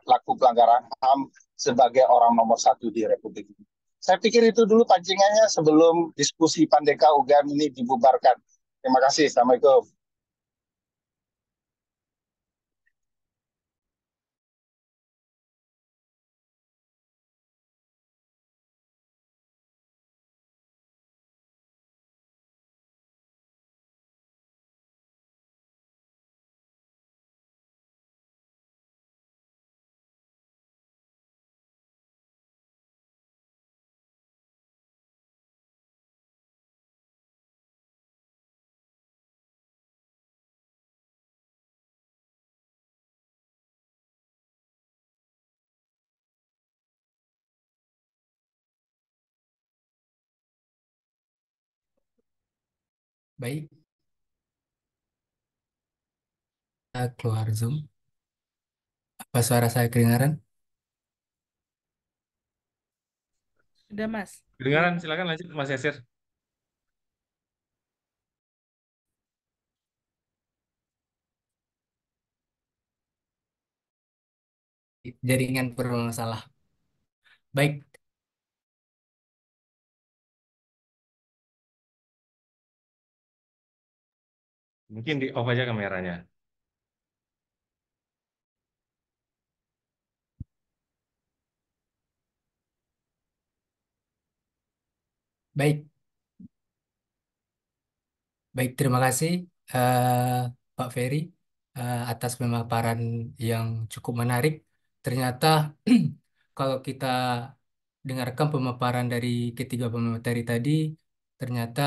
laku pelanggaran HAM sebagai orang nomor 1 di Republik ini. Saya pikir itu dulu pancingannya sebelum diskusi Pandeka UGM ini dibubarkan. Terima kasih. Assalamualaikum. Baik, kita keluar Zoom. Apa suara saya kedengaran? Sudah, Mas. Kedengaran, silakan lanjut Mas Yasir. jaringan bermasalah. Baik, Mungkin di off aja kameranya. baik, baik. Terima kasih Pak Ferry atas pemaparan yang cukup menarik. Ternyata kalau kita dengarkan pemaparan dari ketiga pemateri tadi, ternyata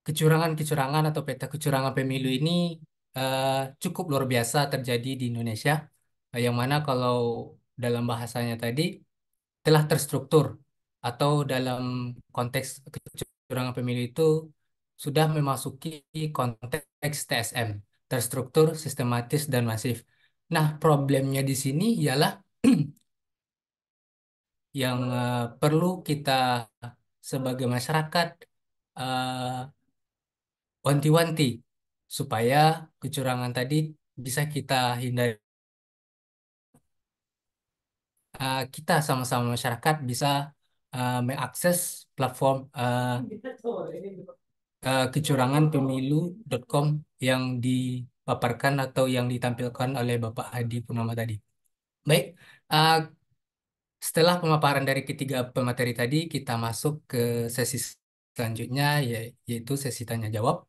kecurangan-kecurangan atau peta kecurangan pemilu ini eh, cukup luar biasa terjadi di Indonesia, yang mana kalau dalam bahasanya tadi telah terstruktur atau dalam konteks kecurangan pemilu itu sudah memasuki konteks TSM, terstruktur, sistematis, dan masif. Nah, problemnya di sini ialah yang perlu kita sebagai masyarakat eh, wanti-wanti supaya kecurangan tadi bisa kita hindari. Kita sama-sama masyarakat bisa mengakses platform kecurangan pemilu.com yang dipaparkan atau yang ditampilkan oleh Bapak Hadi Purnama tadi. Baik, uh, setelah pemaparan dari ketiga pemateri tadi, kita masuk ke sesi selanjutnya, yaitu sesi tanya jawab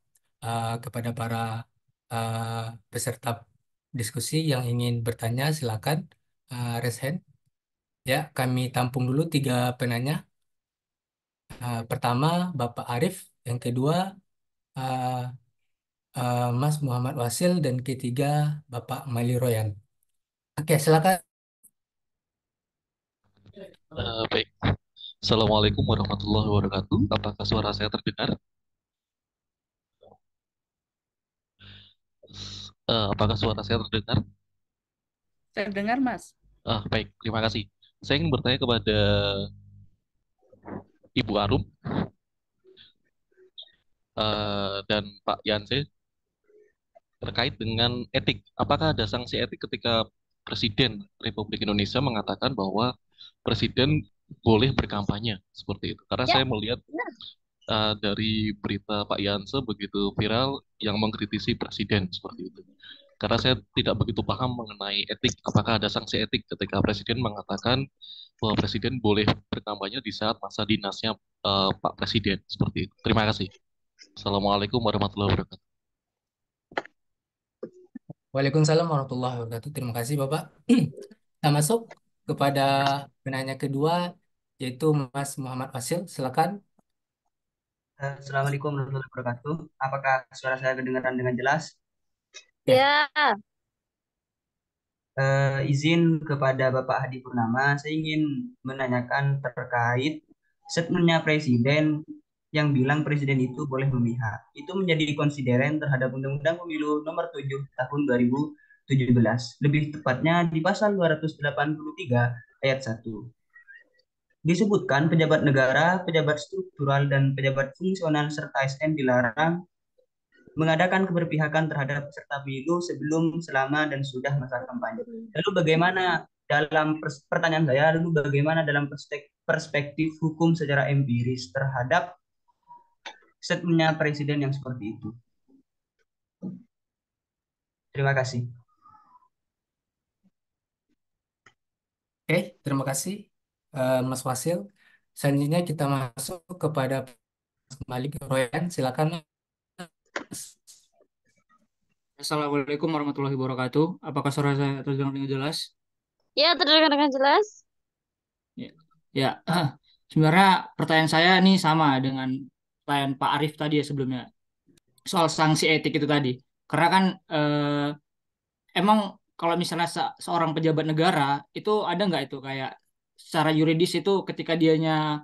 kepada para uh, peserta diskusi yang ingin bertanya. Silakan raise hand. Ya, kami tampung dulu tiga penanya. Pertama, Bapak Arif. Yang kedua, uh, Mas Muhammad Wasil. Dan ketiga, Bapak Mali Royan. Oke, silakan. Baik. Assalamualaikum warahmatullahi wabarakatuh. Apakah suara saya terdengar? Apakah suara saya terdengar? Saya dengar, Mas. Baik, terima kasih. Saya ingin bertanya kepada Ibu Arum dan Pak Yanse terkait dengan etik. Apakah ada sanksi etik ketika Presiden Republik Indonesia mengatakan bahwa Presiden boleh berkampanye seperti itu? Karena saya melihat dari berita Pak Yanse begitu viral yang mengkritisi Presiden seperti itu. Karena saya tidak begitu paham mengenai etik, apakah ada sanksi etik ketika Presiden mengatakan bahwa Presiden boleh berkampanye di saat masa dinasnya Pak Presiden seperti itu. Terima kasih. Assalamualaikum warahmatullahi wabarakatuh. Waalaikumsalam warahmatullahi wabarakatuh. Terima kasih, Bapak. Kita masuk kepada penanya kedua, yaitu Mas Muhammad Wasil. Silakan. Assalamualaikum warahmatullahi wabarakatuh. Apakah suara saya kedengaran dengan jelas? Ya. Ya, Izin kepada Bapak Hadi Purnama, saya ingin menanyakan terkait statementnya Presiden yang bilang Presiden itu boleh memihak. Itu menjadi konsideren terhadap Undang-Undang Pemilu Nomor 7 Tahun 2017. Lebih tepatnya di pasal 283 ayat 1. Disebutkan pejabat negara, pejabat struktural, dan pejabat fungsional serta ASN dilarang mengadakan keberpihakan terhadap peserta pemilu sebelum, selama, dan sudah masa kampanye. Lalu bagaimana dalam pertanyaan saya, lalu bagaimana dalam perspektif hukum secara empiris terhadap statementnya Presiden yang seperti itu? Terima kasih. Oke, terima kasih Mas Wasil. Selanjutnya kita masuk kepada Mas Malik Royan. Silakan, Mas. Assalamualaikum warahmatullahi wabarakatuh. Apakah suara saya terdengar dengan jelas? ya terdengar dengan jelas. Ya, ya. Sebenarnya pertanyaan saya ini sama dengan pertanyaan Pak Arif tadi ya sebelumnya soal sanksi etik itu tadi. Karena kan emang kalau misalnya seorang pejabat negara itu ada nggak itu kayak secara yuridis itu ketika dianya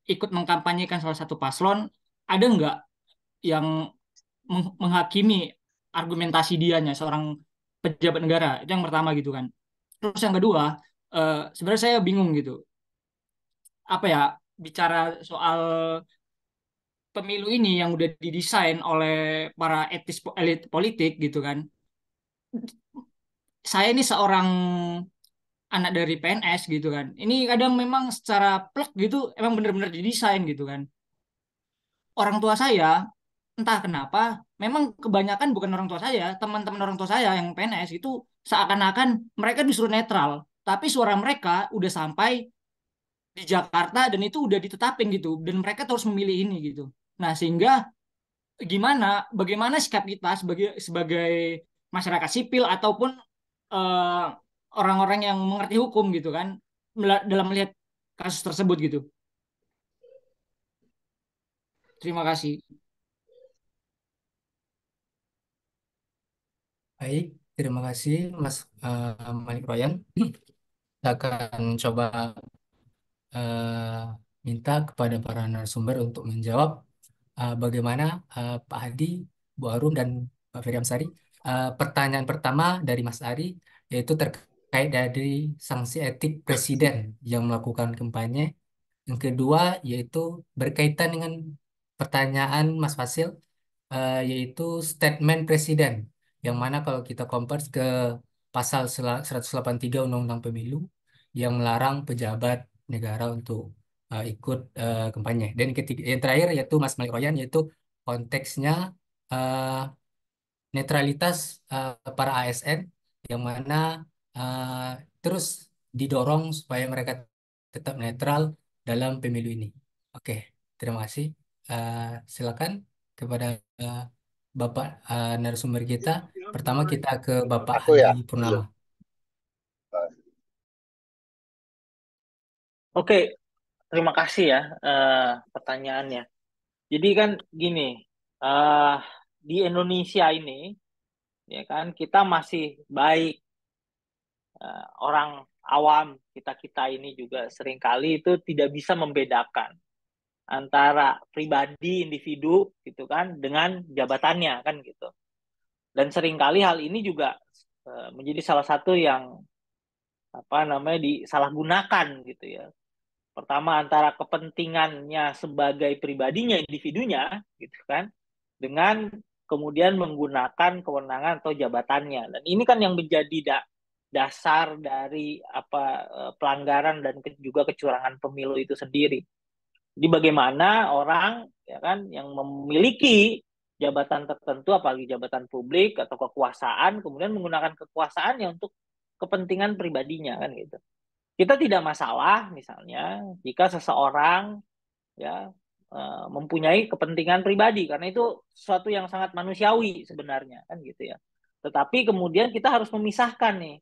ikut mengkampanyekan salah satu paslon, ada nggak yang menghakimi argumentasi dianya seorang pejabat negara? Itu yang pertama gitu kan. Terus yang kedua, sebenarnya saya bingung gitu. Apa ya, bicara soal pemilu ini yang udah didesain oleh para elit politik gitu kan. saya ini seorang anak dari PNS gitu kan. Ini kadang memang secara plek gitu emang bener-bener didesain gitu kan. Orang tua saya entah kenapa memang kebanyakan bukan orang tua saya, teman-teman orang tua saya yang PNS itu seakan-akan mereka disuruh netral, tapi suara mereka udah sampai di Jakarta dan itu udah ditetapin gitu dan mereka terus memilih ini gitu. Nah, sehingga bagaimana sikap kita sebagai sebagai masyarakat sipil ataupun eh, orang-orang yang mengerti hukum gitu kan dalam melihat kasus tersebut gitu. Terima kasih. Baik, terima kasih Mas Malik Royan. Saya akan coba minta kepada para narasumber untuk menjawab bagaimana Pak Hadi, Bu Arum, dan Pak Ferry Amsari. Pertanyaan pertama dari Mas Ari yaitu terkait dari sanksi etik presiden yang melakukan kampanye. Yang kedua yaitu berkaitan dengan pertanyaan Mas Fasil, yaitu statement presiden, yang mana kalau kita compare ke pasal 183 Undang-Undang Pemilu yang melarang pejabat negara untuk ikut kampanye. Dan ketiga, yang terakhir yaitu Mas Malik Royan, yaitu konteksnya eh, netralitas para ASN, yang mana eh, terus didorong supaya mereka tetap netral dalam pemilu ini. Oke, terima kasih. Eh, Silakan kepada eh, Bapak narasumber kita. Pertama kita ke Bapak Aku Hadi ya. Purnama. Oke, terima kasih ya pertanyaannya. Jadi kan gini, eh di Indonesia ini ya kan kita masih baik. Orang awam kita ini juga seringkali itu tidak bisa membedakan antara pribadi individu gitu kan dengan jabatannya kan gitu. Dan seringkali hal ini juga menjadi salah satu yang apa namanya disalahgunakan gitu ya. Pertama antara kepentingannya sebagai pribadinya individunya gitu kan dengan kemudian menggunakan kewenangan atau jabatannya. Dan ini kan yang menjadi dasar dari apa pelanggaran dan juga kecurangan pemilu itu sendiri. Jadi bagaimana orang ya kan yang memiliki jabatan tertentu apalagi jabatan publik atau kekuasaan kemudian menggunakan kekuasaannya untuk kepentingan pribadinya kan gitu. Kita tidak masalah misalnya jika seseorang ya mempunyai kepentingan pribadi karena itu sesuatu yang sangat manusiawi sebenarnya kan gitu ya. Tetapi kemudian kita harus memisahkan nih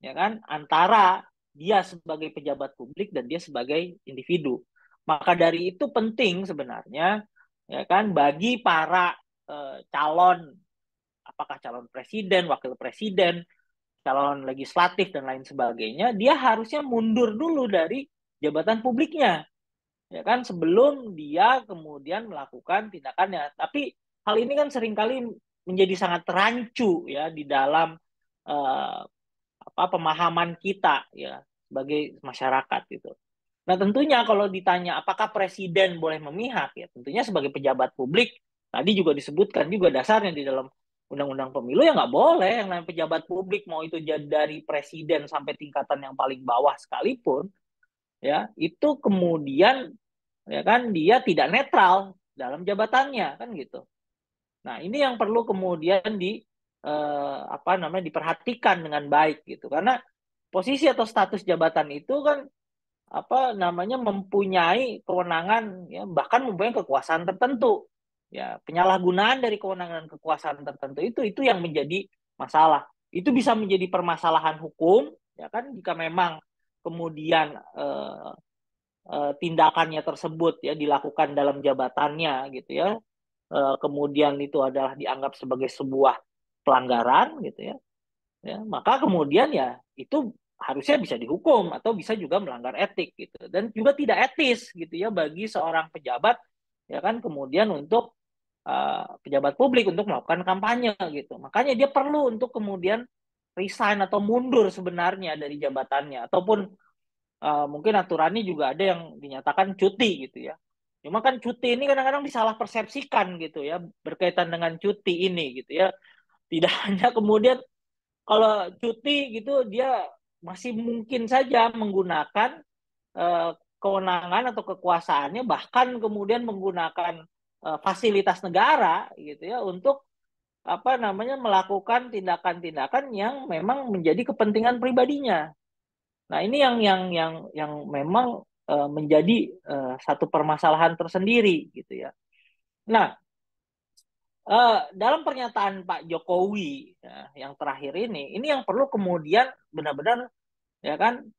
ya kan antara dia sebagai pejabat publik dan dia sebagai individu. Maka dari itu penting sebenarnya ya kan bagi para calon apakah calon presiden, wakil presiden, calon legislatif dan lain sebagainya, dia harusnya mundur dulu dari jabatan publiknya. Ya kan sebelum dia kemudian melakukan tindakannya. Tapi hal ini kan seringkali menjadi sangat rancu ya di dalam uh, pemahaman kita ya sebagai masyarakat gitu. Nah tentunya kalau ditanya apakah presiden boleh memihak ya tentunya sebagai pejabat publik tadi juga disebutkan juga dasarnya di dalam undang-undang pemilu ya nggak boleh yang namanya pejabat publik mau itu dari presiden sampai tingkatan yang paling bawah sekalipun ya itu kemudian ya kan dia tidak netral dalam jabatannya kan gitu. Nah ini yang perlu kemudian apa namanya diperhatikan dengan baik gitu karena posisi atau status jabatan itu kan apa namanya mempunyai kewenangan ya bahkan mempunyai kekuasaan tertentu ya penyalahgunaan dari kewenangan kekuasaan tertentu itu yang menjadi masalah itu bisa menjadi permasalahan hukum ya kan jika memang kemudian tindakannya tersebut ya dilakukan dalam jabatannya gitu ya kemudian itu adalah dianggap sebagai sebuah pelanggaran gitu ya maka kemudian ya itu harusnya bisa dihukum atau bisa juga melanggar etik gitu dan juga tidak etis gitu ya bagi seorang pejabat ya kan kemudian untuk pejabat publik untuk melakukan kampanye gitu makanya dia perlu untuk kemudian resign atau mundur sebenarnya dari jabatannya ataupun mungkin aturannya juga ada yang dinyatakan cuti gitu ya cuma kan cuti ini kadang-kadang disalah persepsikan gitu ya berkaitan dengan cuti ini gitu ya tidak hanya kemudian kalau cuti gitu dia masih mungkin saja menggunakan kewenangan atau kekuasaannya, bahkan kemudian menggunakan fasilitas negara gitu ya untuk apa namanya melakukan tindakan-tindakan yang memang menjadi kepentingan pribadinya. Nah, ini yang memang menjadi satu permasalahan tersendiri gitu ya. Nah, dalam pernyataan Pak Jokowi ya, yang terakhir ini yang perlu kemudian benar-benar ya kan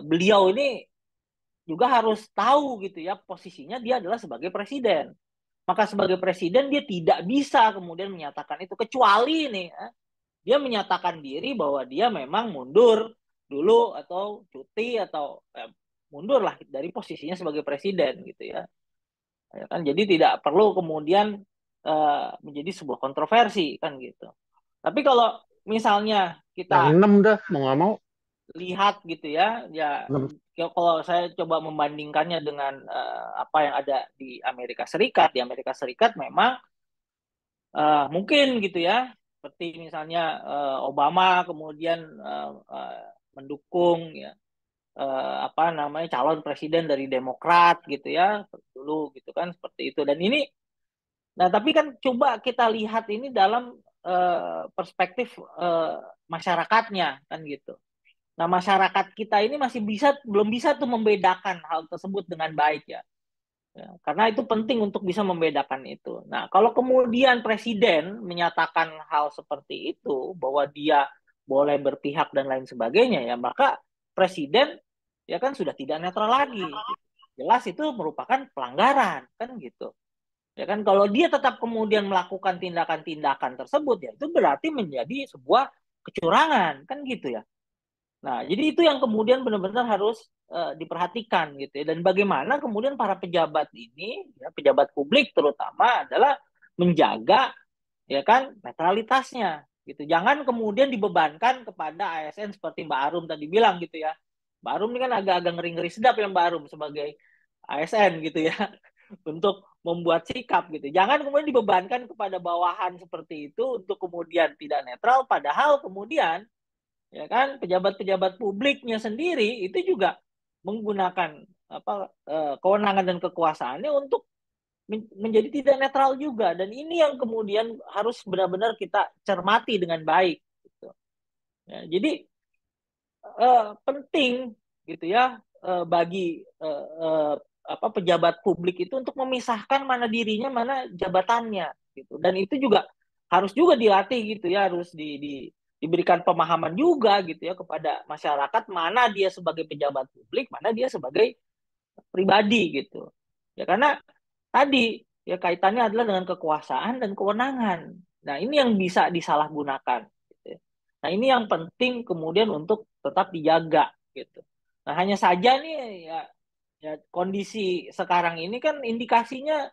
beliau ini juga harus tahu gitu ya posisinya dia adalah sebagai presiden. Maka sebagai presiden dia tidak bisa kemudian menyatakan itu kecuali nih dia menyatakan diri bahwa dia memang mundur dulu atau cuti atau mundur lah dari posisinya sebagai presiden gitu ya. Ya kan jadi tidak perlu kemudian menjadi sebuah kontroversi kan gitu. Tapi kalau misalnya Yang kita 6 dah, mau nggak mau. lihat gitu ya kalau saya coba membandingkannya dengan apa yang ada di Amerika Serikat memang mungkin gitu ya seperti misalnya Obama kemudian mendukung ya apa namanya calon presiden dari Demokrat gitu ya dulu gitu kan seperti itu. Dan ini nah tapi kan coba kita lihat ini dalam perspektif masyarakatnya kan gitu. Nah, masyarakat kita ini belum bisa tuh membedakan hal tersebut dengan baik ya. Karena itu penting untuk bisa membedakan itu. Nah, kalau kemudian presiden menyatakan hal seperti itu bahwa dia boleh berpihak dan lain sebagainya ya, maka presiden ya kan sudah tidak netral lagi. Jelas itu merupakan pelanggaran kan gitu. Ya kan kalau dia tetap kemudian melakukan tindakan-tindakan tersebut ya itu berarti menjadi sebuah kecurangan kan gitu ya. Nah, jadi itu yang kemudian benar-benar harus diperhatikan gitu ya. Dan bagaimana kemudian para pejabat ini, ya, pejabat publik terutama adalah menjaga ya kan netralitasnya gitu. Jangan kemudian dibebankan kepada ASN seperti Mbak Arum tadi bilang gitu ya. Mbak Arum ini kan agak-agak ngeri-ngeri sedap ya Mbak Arum sebagai ASN gitu ya untuk membuat sikap gitu. Jangan kemudian dibebankan kepada bawahan seperti itu untuk kemudian tidak netral padahal kemudian ya kan pejabat-pejabat publiknya sendiri itu juga menggunakan apa kewenangan dan kekuasaannya untuk menjadi tidak netral juga dan ini yang kemudian harus benar-benar kita cermati dengan baik gitu. Ya, jadi penting gitu ya bagi apa pejabat publik itu untuk memisahkan mana dirinya mana jabatannya gitu dan itu juga harus juga dilatih gitu ya harus diberikan pemahaman juga gitu ya kepada masyarakat mana dia sebagai pejabat publik, mana dia sebagai pribadi gitu. Ya karena tadi ya kaitannya adalah dengan kekuasaan dan kewenangan. Nah, ini yang bisa disalahgunakan gitu. Nah, ini yang penting kemudian untuk tetap dijaga gitu. Nah, hanya saja nih ya kondisi sekarang ini kan indikasinya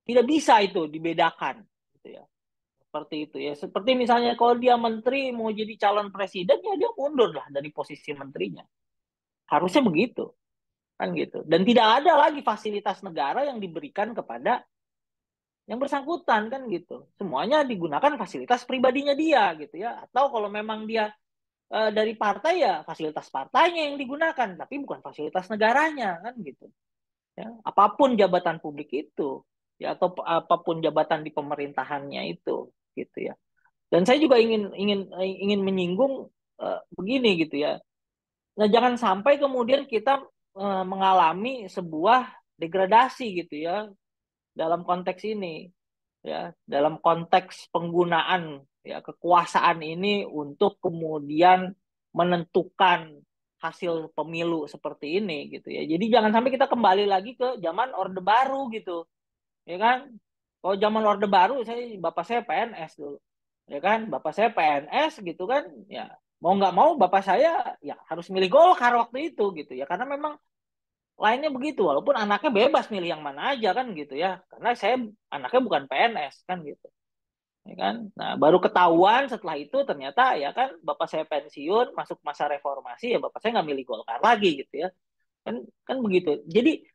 tidak bisa itu dibedakan gitu ya seperti itu ya. Seperti misalnya kalau dia menteri mau jadi calon presiden ya dia mundur lah dari posisi menterinya. Harusnya begitu. Kan gitu. Dan tidak ada lagi fasilitas negara yang diberikan kepada yang bersangkutan kan gitu. Semuanya digunakan fasilitas pribadinya dia gitu ya. Atau kalau memang dia dari partai ya fasilitas partainya yang digunakan tapi bukan fasilitas negaranya kan gitu. Ya, apapun jabatan publik itu ya atau apapun jabatan di pemerintahannya itu gitu ya. Dan saya juga ingin menyinggung begini gitu ya. Nah, jangan sampai kemudian kita mengalami sebuah degradasi gitu ya dalam konteks ini ya, dalam konteks penggunaan ya kekuasaan ini untuk kemudian menentukan hasil pemilu seperti ini gitu ya. Jadi jangan sampai kita kembali lagi ke zaman Orde Baru gitu. Ya kan? Kalau zaman Orde Baru bapak saya PNS dulu ya kan bapak saya PNS gitu kan ya mau nggak mau bapak saya ya harus milih Golkar waktu itu gitu ya karena memang lainnya begitu walaupun anaknya bebas milih yang mana aja kan gitu ya karena saya anaknya bukan PNS kan gitu ya kan nah baru ketahuan setelah itu ternyata ya kan bapak saya pensiun masuk masa reformasi ya bapak saya nggak milih Golkar lagi gitu ya kan begitu jadi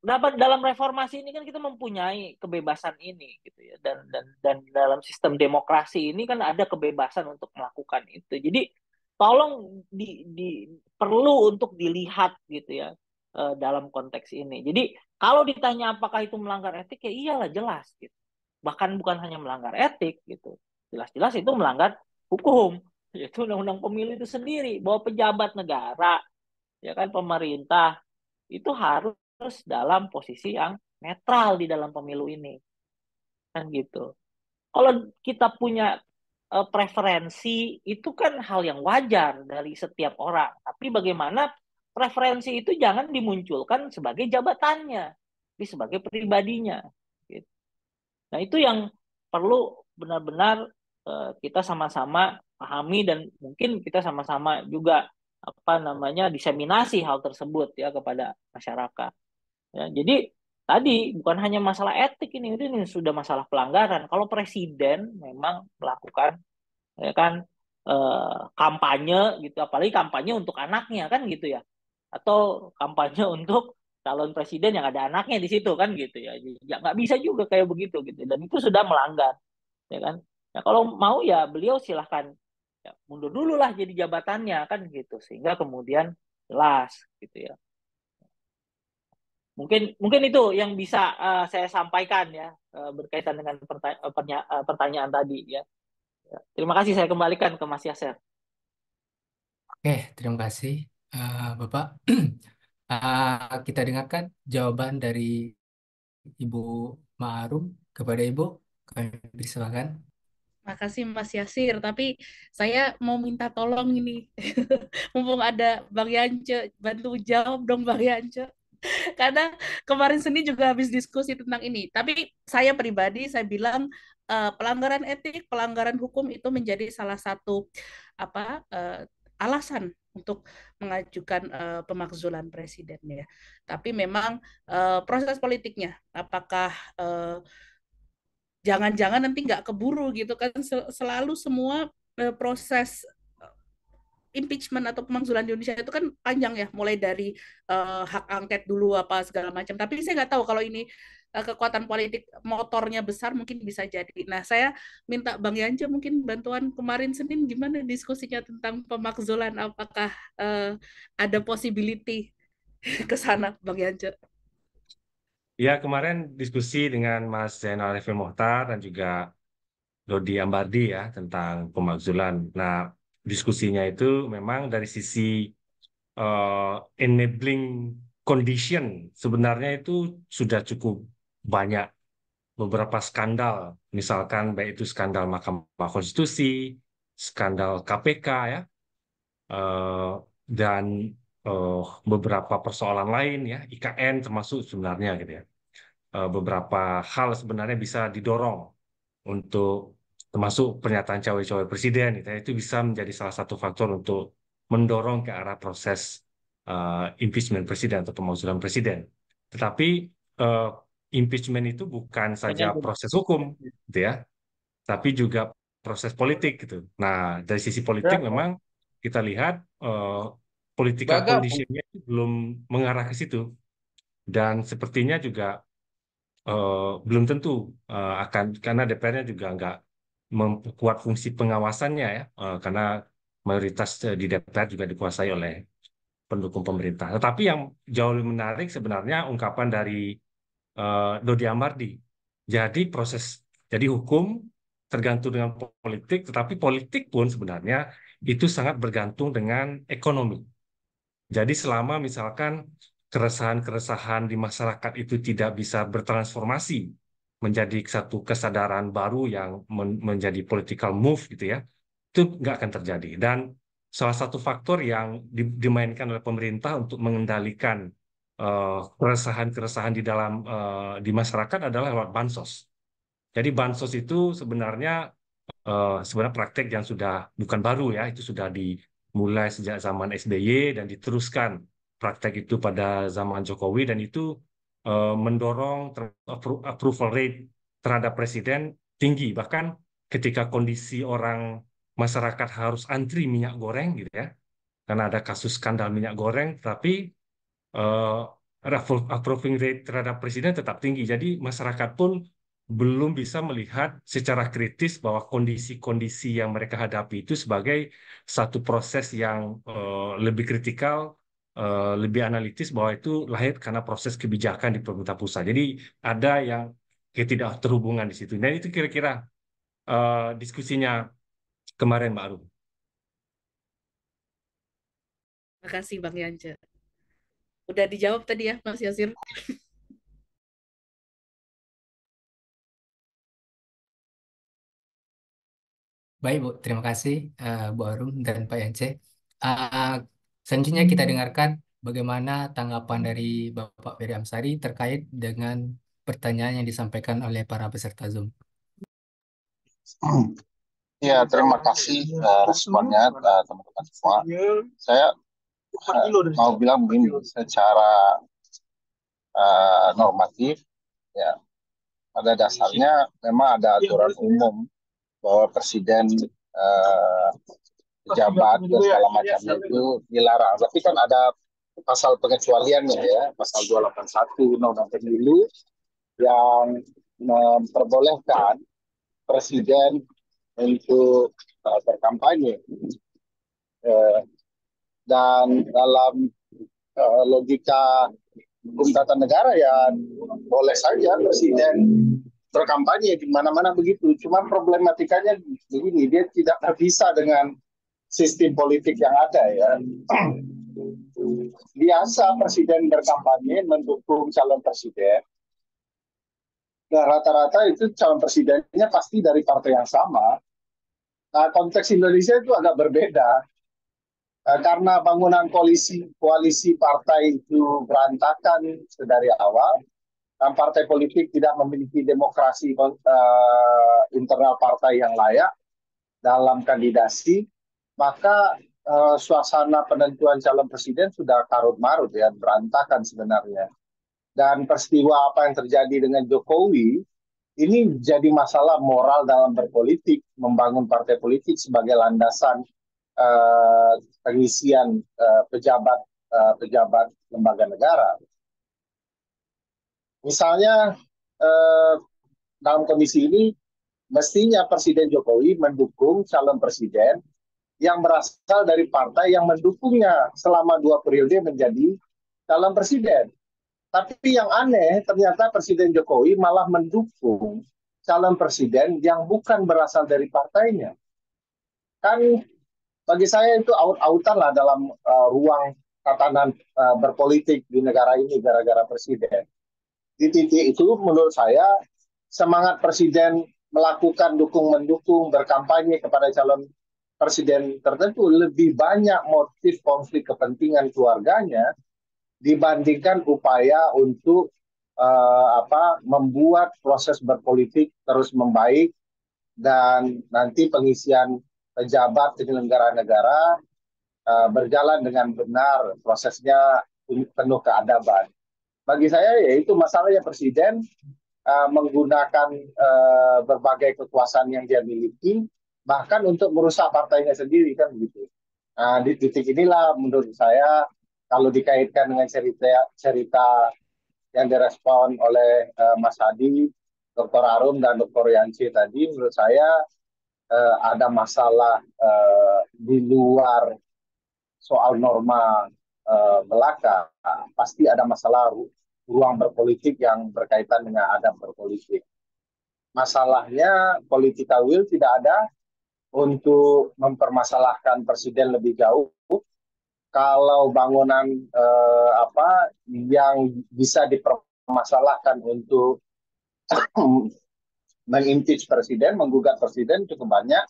dapat dalam reformasi ini kan kita mempunyai kebebasan ini gitu ya, dan dalam sistem demokrasi ini kan ada kebebasan untuk melakukan itu. Jadi tolong perlu untuk dilihat gitu ya, dalam konteks ini. Jadi kalau ditanya apakah itu melanggar etik, ya iyalah, jelas gitu. Bahkan bukan hanya melanggar etik gitu, jelas-jelas itu melanggar hukum, yaitu undang-undang pemilu itu sendiri, bahwa pejabat negara, ya kan, pemerintah itu harus dalam posisi yang netral di dalam pemilu ini, kan gitu. Kalau kita punya preferensi, itu kan hal yang wajar dari setiap orang. Tapi bagaimana preferensi itu jangan dimunculkan sebagai jabatannya, tapi sebagai pribadinya. Gitu. Nah, itu yang perlu benar-benar kita sama-sama pahami, dan mungkin kita sama-sama juga diseminasi hal tersebut ya kepada masyarakat. Ya, jadi tadi bukan hanya masalah etik, ini sudah masalah pelanggaran. Kalau presiden memang melakukan, ya kan, kampanye gitu, apalagi kampanye untuk anaknya kan gitu ya, atau kampanye untuk calon presiden yang ada anaknya di situ kan gitu ya, ya nggak bisa juga kayak begitu gitu, dan itu sudah melanggar, ya kan. Nah, kalau mau ya beliau silahkan ya, mundur dulu lah jadi jabatannya kan gitu, sehingga kemudian jelas gitu ya. Mungkin itu yang bisa saya sampaikan ya, berkaitan dengan pertanyaan tadi ya. Terima kasih, saya kembalikan ke Mas Yaser. Oke, terima kasih Bapak. Kita dengarkan jawaban dari Ibu Ma'arum. Kepada Ibu, kami persilakan. Makasih Mas Yasir, tapi saya mau minta tolong ini. Mumpung ada Bang Yance, bantu jawab dong Bang Yance. Karena kemarin Senin juga habis diskusi tentang ini. Tapi saya pribadi, saya bilang pelanggaran etik, pelanggaran hukum itu menjadi salah satu alasan untuk mengajukan pemakzulan presiden ya. Tapi memang proses politiknya, apakah jangan-jangan nanti nggak keburu gitu kan, selalu semua proses impeachment atau pemakzulan di Indonesia itu kan panjang ya, mulai dari hak angket dulu apa segala macam. Tapi saya nggak tahu kalau ini kekuatan politik motornya besar, mungkin bisa jadi. Nah, saya minta Bang Yance mungkin bantuan, kemarin Senin gimana diskusinya tentang pemakzulan, apakah ada possibility ke sana Bang Yance? Ya, kemarin diskusi dengan Mas Zainal Arifin Mohtar dan juga Dodi Ambardi ya tentang pemakzulan. Nah, diskusinya itu memang dari sisi enabling condition sebenarnya itu sudah cukup banyak beberapa skandal, misalkan baik itu skandal Mahkamah Konstitusi, skandal KPK ya, eh, dan eh, beberapa persoalan lain ya, IKN termasuk sebenarnya gitu ya. Beberapa hal sebenarnya bisa didorong untuk termasuk pernyataan cawe-cawe presiden gitu ya, itu bisa menjadi salah satu faktor untuk mendorong ke arah proses impeachment presiden atau pemakzulan presiden. Tetapi uh, impeachment itu bukan saja proses hukum gitu ya, tapi juga proses politik gitu. Nah, dari sisi politik memang kita lihat political conditionnya belum mengarah ke situ, dan sepertinya juga belum tentu akan, karena DPR-nya juga nggak memperkuat fungsi pengawasannya ya, karena mayoritas di DPR juga dikuasai oleh pendukung pemerintah. Tetapi yang jauh lebih menarik sebenarnya ungkapan dari Dodi Ambardi. Jadi hukum tergantung dengan politik, tetapi politik pun sebenarnya itu sangat bergantung dengan ekonomi. Jadi selama misalkan keresahan-keresahan di masyarakat itu tidak bisa bertransformasi menjadi satu kesadaran baru yang menjadi political move gitu ya, itu nggak akan terjadi. Dan salah satu faktor yang dimainkan oleh pemerintah untuk mengendalikan keresahan-keresahan di dalam di masyarakat adalah lewat bansos. Jadi bansos itu sebenarnya praktek yang sudah bukan baru ya, itu sudah dimulai sejak zaman SBY dan diteruskan praktek itu pada zaman Jokowi, dan itu mendorong approval rate terhadap presiden tinggi. Bahkan ketika kondisi orang masyarakat harus antri minyak goreng gitu ya, karena ada kasus skandal minyak goreng, tapi eh, approving rate terhadap presiden tetap tinggi. Jadi masyarakat pun belum bisa melihat secara kritis bahwa kondisi-kondisi yang mereka hadapi itu sebagai satu proses yang lebih kritikal, lebih analitis, bahwa itu lahir karena proses kebijakan di pemerintah pusat. Jadi ada yang ketidakterhubungan di situ. Dan itu kira-kira diskusinya kemarin, Mbak Arum. Terima kasih Bang Yance. Udah dijawab tadi ya Mas Yasir. Baik, Bu. Terima kasih, Bu Arum dan Pak Yance. Uh, Selanjutnya kita dengarkan bagaimana tanggapan dari Bapak Ferry Amsari terkait dengan pertanyaan yang disampaikan oleh para peserta Zoom. Ya, terima kasih responnya teman-teman semua. Saya mau bilang begini, secara normatif, ya pada dasarnya memang ada aturan umum bahwa presiden, pejabat dan segala macamnya itu dilarang. Tapi kan ada pasal pengecualiannya ya, pasal 281 Undang-Undang Pemilu yang memperbolehkan presiden untuk berkampanye. Dan dalam logika hukum tata negara ya boleh saja presiden berkampanye di mana-mana begitu. Cuma problematikanya begini, dia tidak terpisah dengan sistem politik yang ada ya. Biasa presiden berkampanye mendukung calon presiden. Nah, rata-rata itu calon presidennya pasti dari partai yang sama. Nah, konteks Indonesia itu agak berbeda. Karena bangunan koalisi partai itu berantakan dari awal, dan partai politik tidak memiliki demokrasi internal partai yang layak dalam kandidasi, maka suasana penentuan calon presiden sudah karut-marut ya, berantakan sebenarnya. Dan peristiwa apa yang terjadi dengan Jokowi ini jadi masalah moral dalam berpolitik, membangun partai politik sebagai landasan pengisian pejabat lembaga negara. Misalnya dalam kondisi ini mestinya Presiden Jokowi mendukung calon presiden yang berasal dari partai yang mendukungnya selama 2 periode menjadi calon presiden. Tapi yang aneh, ternyata Presiden Jokowi malah mendukung calon presiden yang bukan berasal dari partainya. Kan bagi saya itu out-outan lah dalam ruang tatanan berpolitik di negara ini gara-gara presiden. Di titik itu menurut saya semangat presiden melakukan dukung-mendukung berkampanye kepada calon presiden tertentu lebih banyak motif konflik kepentingan keluarganya dibandingkan upaya untuk membuat proses berpolitik terus membaik dan nanti pengisian pejabat penyelenggara negara berjalan dengan benar, prosesnya penuh keadaban. Bagi saya yaitu masalahnya presiden menggunakan berbagai kekuasaan yang dia miliki bahkan untuk merusak partainya sendiri kan begitu. Nah, di titik inilah menurut saya kalau dikaitkan dengan cerita yang direspon oleh Mas Hadi, Dr. Arum dan Dr. Yanci tadi, menurut saya ada masalah di luar soal norma belaka. Pasti ada masalah ruang berpolitik yang berkaitan dengan adab berpolitik. Masalahnya political will tidak ada untuk mempermasalahkan presiden lebih jauh. Kalau bangunan yang bisa dipermasalahkan untuk mengimpeach presiden, menggugat presiden cukup banyak.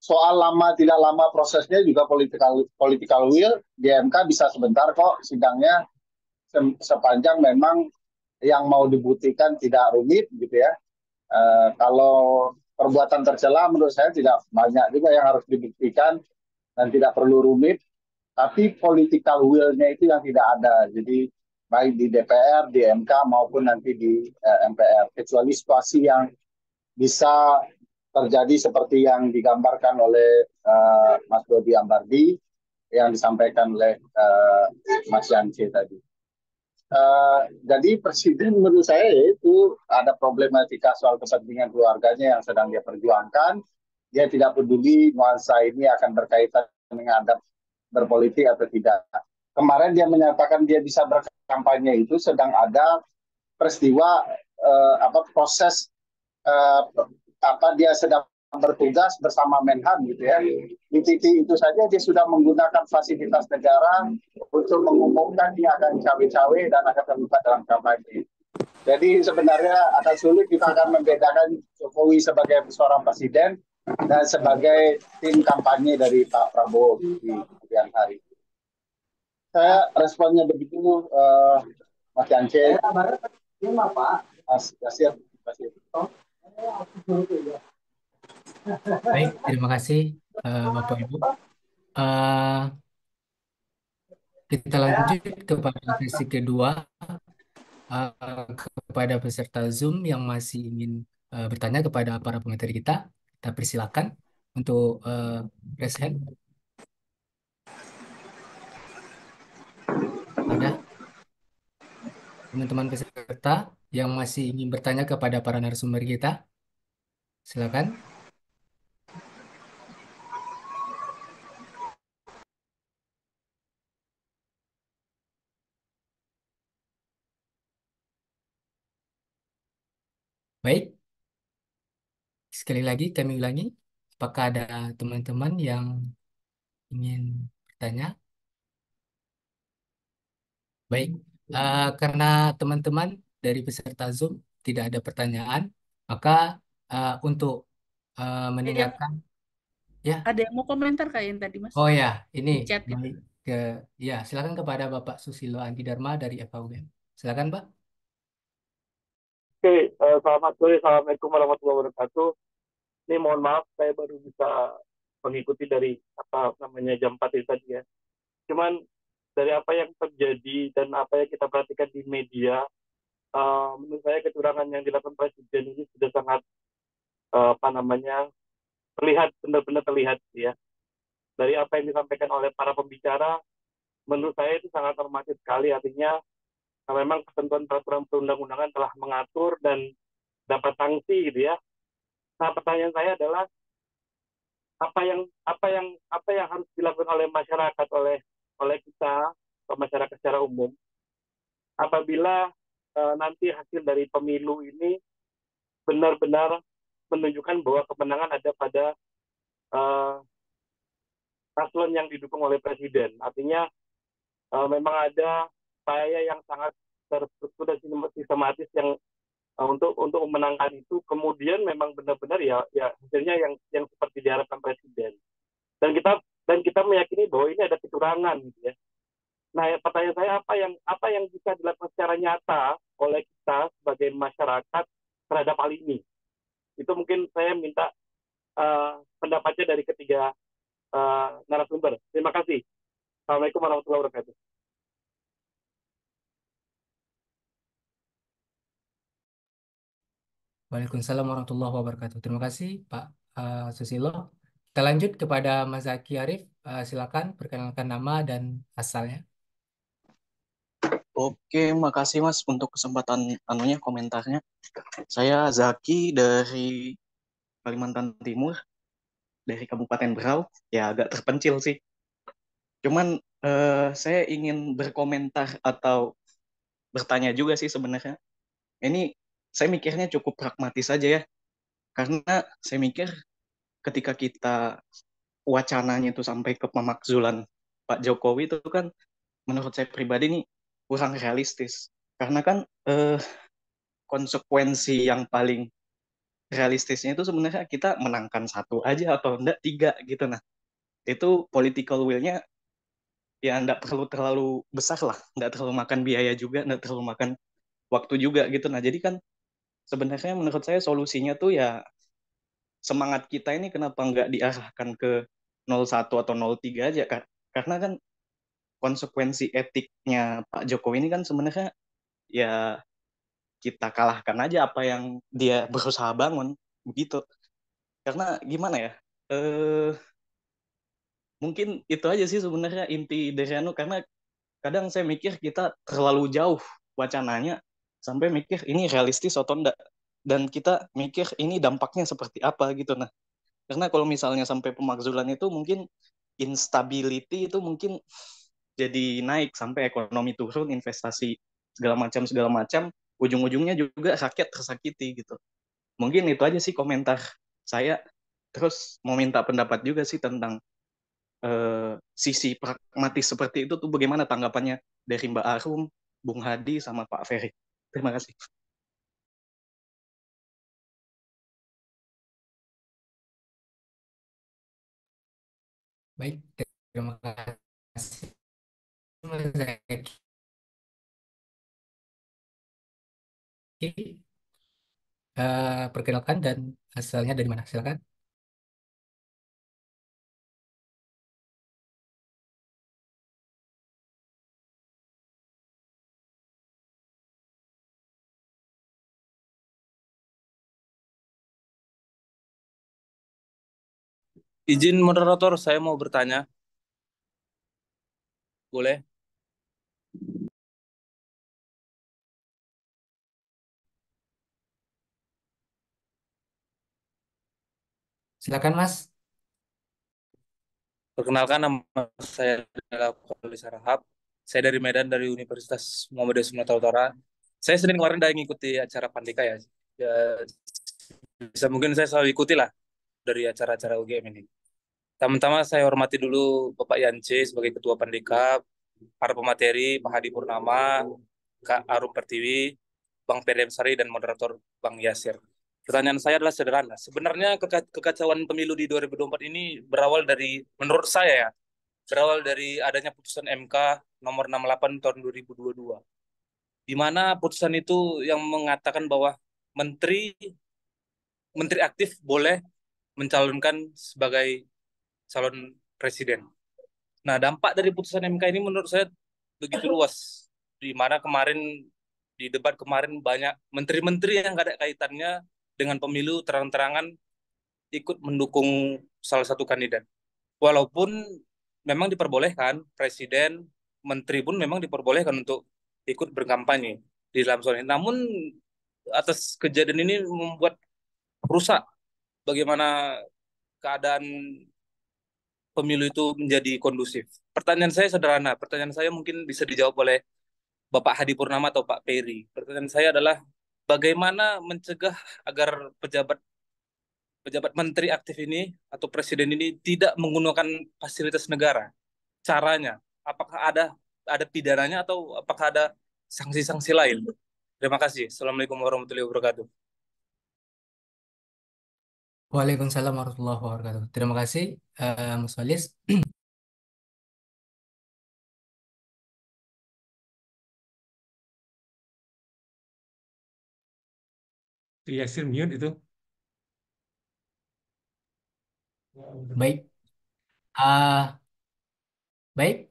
Soal lama tidak lama prosesnya juga political will di MK bisa sebentar kok sidangnya sepanjang memang yang mau dibuktikan tidak rumit gitu ya. Kalau perbuatan tercela menurut saya tidak banyak juga yang harus dibuktikan dan tidak perlu rumit. Tapi political will-nya itu yang tidak ada. Jadi baik di DPR, di MK maupun nanti di MPR. Kecuali situasi yang bisa terjadi seperti yang digambarkan oleh Mas Dodi Ambardi yang disampaikan oleh Mas Yance tadi. Jadi presiden menurut saya itu ada problematika soal kepentingan keluarganya yang sedang dia perjuangkan. Dia tidak peduli nuansa ini akan berkaitan dengan adab berpolitik atau tidak. Kemarin dia menyatakan dia bisa berkampanye itu sedang ada peristiwa proses eh, dia sedang bertugas bersama Menhan gitu ya. Di titik itu saja dia sudah menggunakan fasilitas negara untuk mengumumkan dia akan cawe-cawe dan akan terlibat dalam kampanye. Jadi sebenarnya akan sulit kita akan membedakan Jokowi sebagai seorang presiden dan sebagai tim kampanye dari Pak Prabowo di kemudian hari. Saya responnya begitu, Mas Yance. Mas Yasir. Baik, terima kasih Bapak Ibu. Eh, kita lanjut kepada sesi kedua kepada peserta Zoom yang masih ingin bertanya kepada para pemateri kita. Kita persilakan untuk raise hand. Ada teman-teman peserta yang masih ingin bertanya kepada para narasumber kita? Silakan. Baik, sekali lagi kami ulangi, apakah ada teman-teman yang ingin bertanya? Baik, karena teman-teman dari peserta Zoom tidak ada pertanyaan, maka untuk mendengarkan, ya, Ada yang mau komentar kayak yang tadi, Mas? oh ya, ini Di chat ya. baik ke, ya, silakan kepada Bapak Susilo Antidharma dari FKUGM. Silakan, Pak. Oke, selamat sore. Assalamualaikum warahmatullahi wabarakatuh. Ini mohon maaf, saya baru bisa mengikuti dari jam 4 itu tadi ya. Cuman dari apa yang terjadi dan apa yang kita perhatikan di media, menurut saya kecurangan yang dilakukan presiden ini sudah sangat terlihat, benar-benar terlihat ya. Dari apa yang disampaikan oleh para pembicara, menurut saya itu sangat normatif sekali. Artinya memang ketentuan peraturan perundang-undangan telah mengatur dan dapat sanksi gitu ya. Nah, pertanyaan saya adalah apa yang harus dilakukan oleh masyarakat, oleh kita, atau masyarakat secara umum, apabila nanti hasil dari pemilu ini benar-benar menunjukkan bahwa kemenangan ada pada paslon yang didukung oleh presiden. Artinya memang ada upaya yang sangat terstruktur dan sistematis yang untuk memenangkan itu, kemudian memang benar-benar ya hasilnya yang seperti diharapkan presiden, dan kita meyakini bahwa ini ada kecurangan gitu ya. Nah, pertanyaan saya, apa yang bisa dilakukan secara nyata oleh kita sebagai masyarakat terhadap hal ini? Itu mungkin saya minta pendapatnya dari ketiga narasumber. Terima kasih. Assalamualaikum warahmatullahi wabarakatuh. Waalaikumsalam warahmatullahi wabarakatuh. Terima kasih, Pak Susilo. Kita lanjut kepada Mas Zaki Arif. Silakan perkenalkan nama dan asalnya. Oke, makasih Mas untuk kesempatan komentarnya. Saya Zaki dari Kalimantan Timur, dari Kabupaten Berau. Ya agak terpencil sih. Cuman saya ingin berkomentar atau bertanya juga sih sebenarnya. Ini saya mikirnya cukup pragmatis saja ya. Karena saya mikir ketika kita wacananya itu sampai ke pemakzulan Pak Jokowi itu kan menurut saya pribadi nih kurang realistis. Karena kan konsekuensi yang paling realistisnya itu sebenarnya kita menangkan satu aja atau enggak tiga gitu. Nah, itu political will-nya ya enggak perlu terlalu besar lah, enggak terlalu makan biaya juga, enggak terlalu makan waktu juga gitu. Nah, jadi kan sebenarnya menurut saya solusinya tuh ya semangat kita ini kenapa enggak diarahkan ke 01 atau 03 aja, Kak? Karena kan konsekuensi etiknya Pak Jokowi ini kan sebenarnya ya kita kalahkan aja apa yang dia berusaha bangun begitu. Karena gimana ya? Mungkin itu aja sih sebenarnya inti dari karena kadang saya mikir kita terlalu jauh wacananya sampai mikir ini realistis atau enggak, dan kita mikir ini dampaknya seperti apa gitu. Nah, karena kalau misalnya sampai pemakzulan itu mungkin instability itu mungkin jadi naik sampai ekonomi turun, investasi segala macam, ujung-ujungnya juga rakyat tersakiti gitu. Mungkin itu aja sih komentar saya. Terus mau minta pendapat juga sih tentang sisi pragmatis seperti itu tuh bagaimana tanggapannya dari Mbak Arum, Bung Hadi, sama Pak Ferry. Terima kasih. Baik, terima kasih Mas Zaki. Perkenalkan dan asalnya dari mana? Silakan. Izin moderator, saya mau bertanya. Boleh? Silakan Mas. Perkenalkan, nama saya adalah Kholis Rahab. Saya dari Medan, dari Universitas Muhammadiyah Sumatera Utara. Saya Senin kemarin udah ngikuti acara Pandika ya. Ya, bisa mungkin saya selalu ikuti lah dari acara-acara UGM ini. Pertama-tama saya hormati dulu Bapak Yance sebagai Ketua Pandika, para pemateri, Pak Hadi Purnama, Kak Arum Pertiwi, Bang Perdem Sari, dan moderator Bang Yasir. Pertanyaan saya adalah sederhana. Sebenarnya kekacauan pemilu di 2024 ini berawal dari, menurut saya ya, berawal dari adanya putusan MK nomor 68 tahun 2022. Di mana putusan itu yang mengatakan bahwa menteri menteri aktif boleh mencalonkan sebagai calon presiden. Nah, dampak dari putusan MK ini menurut saya begitu luas. Di mana kemarin, di debat kemarin banyak menteri-menteri yang gak ada kaitannya dengan pemilu terang-terangan ikut mendukung salah satu kandidat. Walaupun memang diperbolehkan, presiden, menteri pun memang diperbolehkan untuk ikut berkampanye di dalam soal ini. Namun atas kejadian ini membuat rusak bagaimana keadaan pemilu itu menjadi kondusif. Pertanyaan saya sederhana, pertanyaan saya mungkin bisa dijawab oleh Bapak Hadi Purnama atau Pak Peri. Pertanyaan saya adalah bagaimana mencegah agar pejabat pejabat menteri aktif ini atau presiden ini tidak menggunakan fasilitas negara. Caranya, apakah ada pidananya atau apakah ada sanksi-sanksi lain? Terima kasih. Assalamualaikum warahmatullahi wabarakatuh. Waalaikumsalam warahmatullahi wabarakatuh. Terima kasih, Mas Walis. Yasir mute itu. Baik, Ah, baik.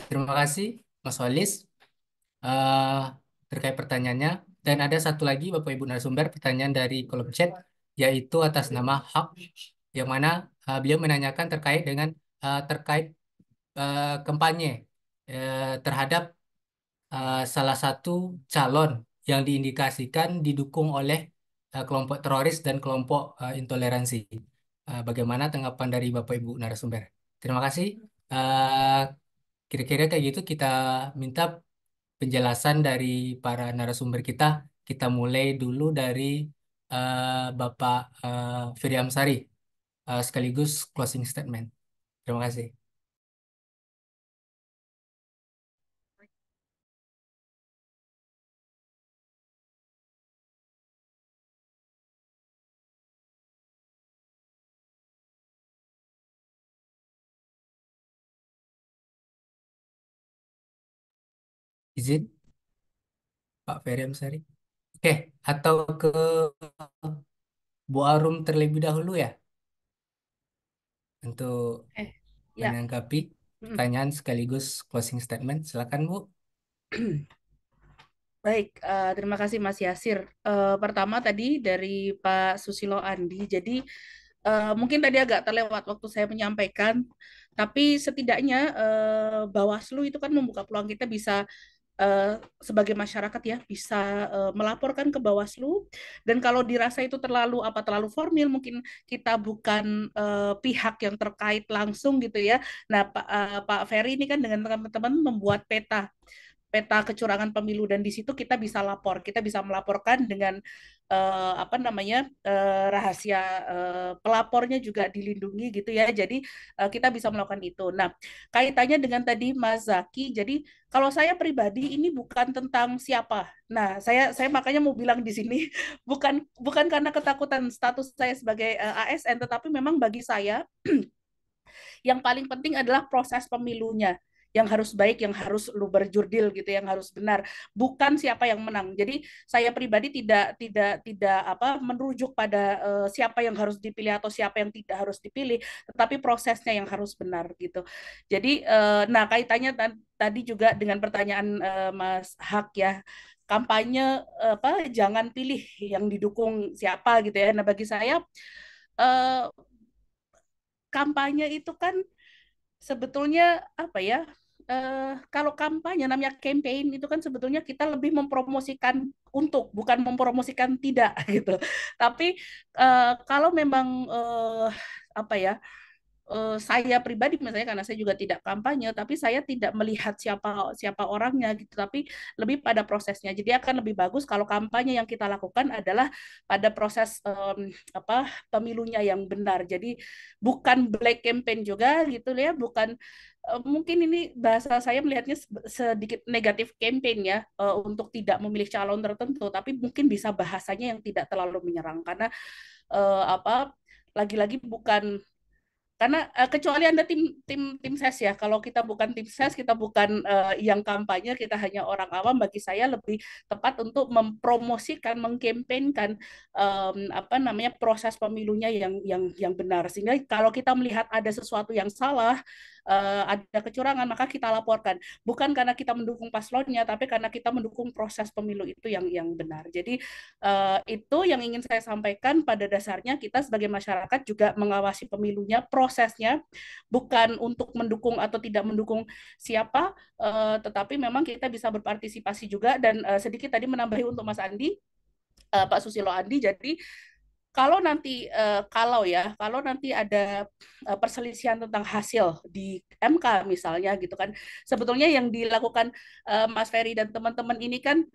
Terima kasih, Mas Walis, Ah, terkait pertanyaannya. Dan ada satu lagi, Bapak Ibu narasumber, pertanyaan dari kolom chat, yaitu atas nama Hak, yang mana beliau menanyakan terkait kampanye terhadap salah satu calon yang diindikasikan didukung oleh kelompok teroris dan kelompok intoleransi. Bagaimana tanggapan dari Bapak Ibu narasumber? Terima kasih. Eh, Kira-kira kayak gitu kita minta penjelasan dari para narasumber kita. Kita mulai dulu dari Bapak Ferry Amsari, sekaligus closing statement. Terima kasih. Izin, Pak Ferry Amsari. Oke, atau ke Bu Arum terlebih dahulu ya untuk Ya. menanggapi pertanyaan sekaligus closing statement. Silakan Bu. Baik, terima kasih Mas Yasir. Pertama tadi dari Pak Susilo Andi, jadi mungkin tadi agak terlewat waktu saya menyampaikan, tapi setidaknya Bawaslu itu kan membuka peluang kita bisa sebagai masyarakat ya bisa melaporkan ke Bawaslu, dan kalau dirasa itu terlalu formal, mungkin kita bukan pihak yang terkait langsung gitu ya. Nah, Pak Ferry ini kan dengan teman-teman membuat peta kecurangan pemilu, dan di situ kita bisa kita bisa melaporkan dengan apa namanya, rahasia pelapornya juga dilindungi gitu ya. Jadi kita bisa melakukan itu. Nah, kaitannya dengan tadi Mas Zaki, jadi kalau saya pribadi ini bukan tentang siapa. Nah, saya makanya mau bilang di sini bukan bukan karena ketakutan status saya sebagai ASN, tetapi memang bagi saya yang paling penting adalah proses pemilunya yang harus baik, yang harus berjurdil gitu, yang harus benar, bukan siapa yang menang. Jadi saya pribadi tidak apa merujuk pada siapa yang harus dipilih atau siapa yang tidak harus dipilih, tetapi prosesnya yang harus benar gitu. Jadi nah, kaitannya tadi juga dengan pertanyaan Mas Hak ya, kampanye apa, jangan pilih yang didukung siapa gitu ya. Nah, bagi saya eh, kampanye itu kan sebetulnya apa ya, kalau kampanye namanya campaign itu kan sebetulnya kita lebih mempromosikan untuk, bukan mempromosikan tidak gitu. Tapi kalau memang apa ya, saya pribadi misalnya, karena saya juga tidak kampanye, tapi saya tidak melihat siapa siapa orangnya gitu, tapi lebih pada prosesnya. Jadi akan lebih bagus kalau kampanye yang kita lakukan adalah pada proses apa, pemilunya yang benar. Jadi bukan black campaign juga gitu ya, bukan mungkin ini bahasa saya melihatnya sedikit negatif campaign ya, untuk tidak memilih calon tertentu, tapi mungkin bisa bahasanya yang tidak terlalu menyerang, karena apa, lagi-lagi bukan, karena kecuali Anda tim ses ya. Kalau kita bukan tim ses, kita bukan yang kampanye, kita hanya orang awam, bagi saya lebih tepat untuk mempromosikan, mengkampanyekan apa namanya, proses pemilunya yang benar. Sehingga kalau kita melihat ada sesuatu yang salah, ada kecurangan, maka kita laporkan. Bukan karena kita mendukung paslonnya, tapi karena kita mendukung proses pemilu itu yang benar. Jadi itu yang ingin saya sampaikan. Pada dasarnya kita sebagai masyarakat juga mengawasi pemilunya, prosesnya, bukan untuk mendukung atau tidak mendukung siapa, tetapi memang kita bisa berpartisipasi juga. Dan sedikit tadi menambahi untuk Mas Andi, Pak Susilo Andi, jadi kalau nanti ada perselisihan tentang hasil di MK misalnya gitu kan, sebetulnya yang dilakukan Mas Ferry dan teman-teman ini kan,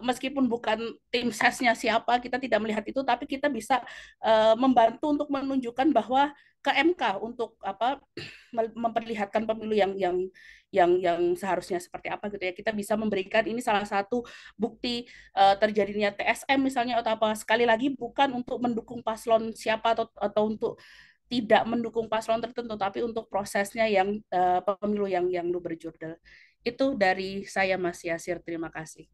meskipun bukan tim sesnya siapa, kita tidak melihat itu, tapi kita bisa membantu untuk menunjukkan bahwa ke MK untuk apa, memperlihatkan pemilu yang seharusnya seperti apa gitu ya. Kita bisa memberikan ini salah satu bukti terjadinya TSM misalnya atau apa. Sekali lagi bukan untuk mendukung paslon siapa atau untuk tidak mendukung paslon tertentu, tapi untuk prosesnya yang pemilu yang lu berjurdil. Itu dari saya, Mas Yasir. Terima kasih.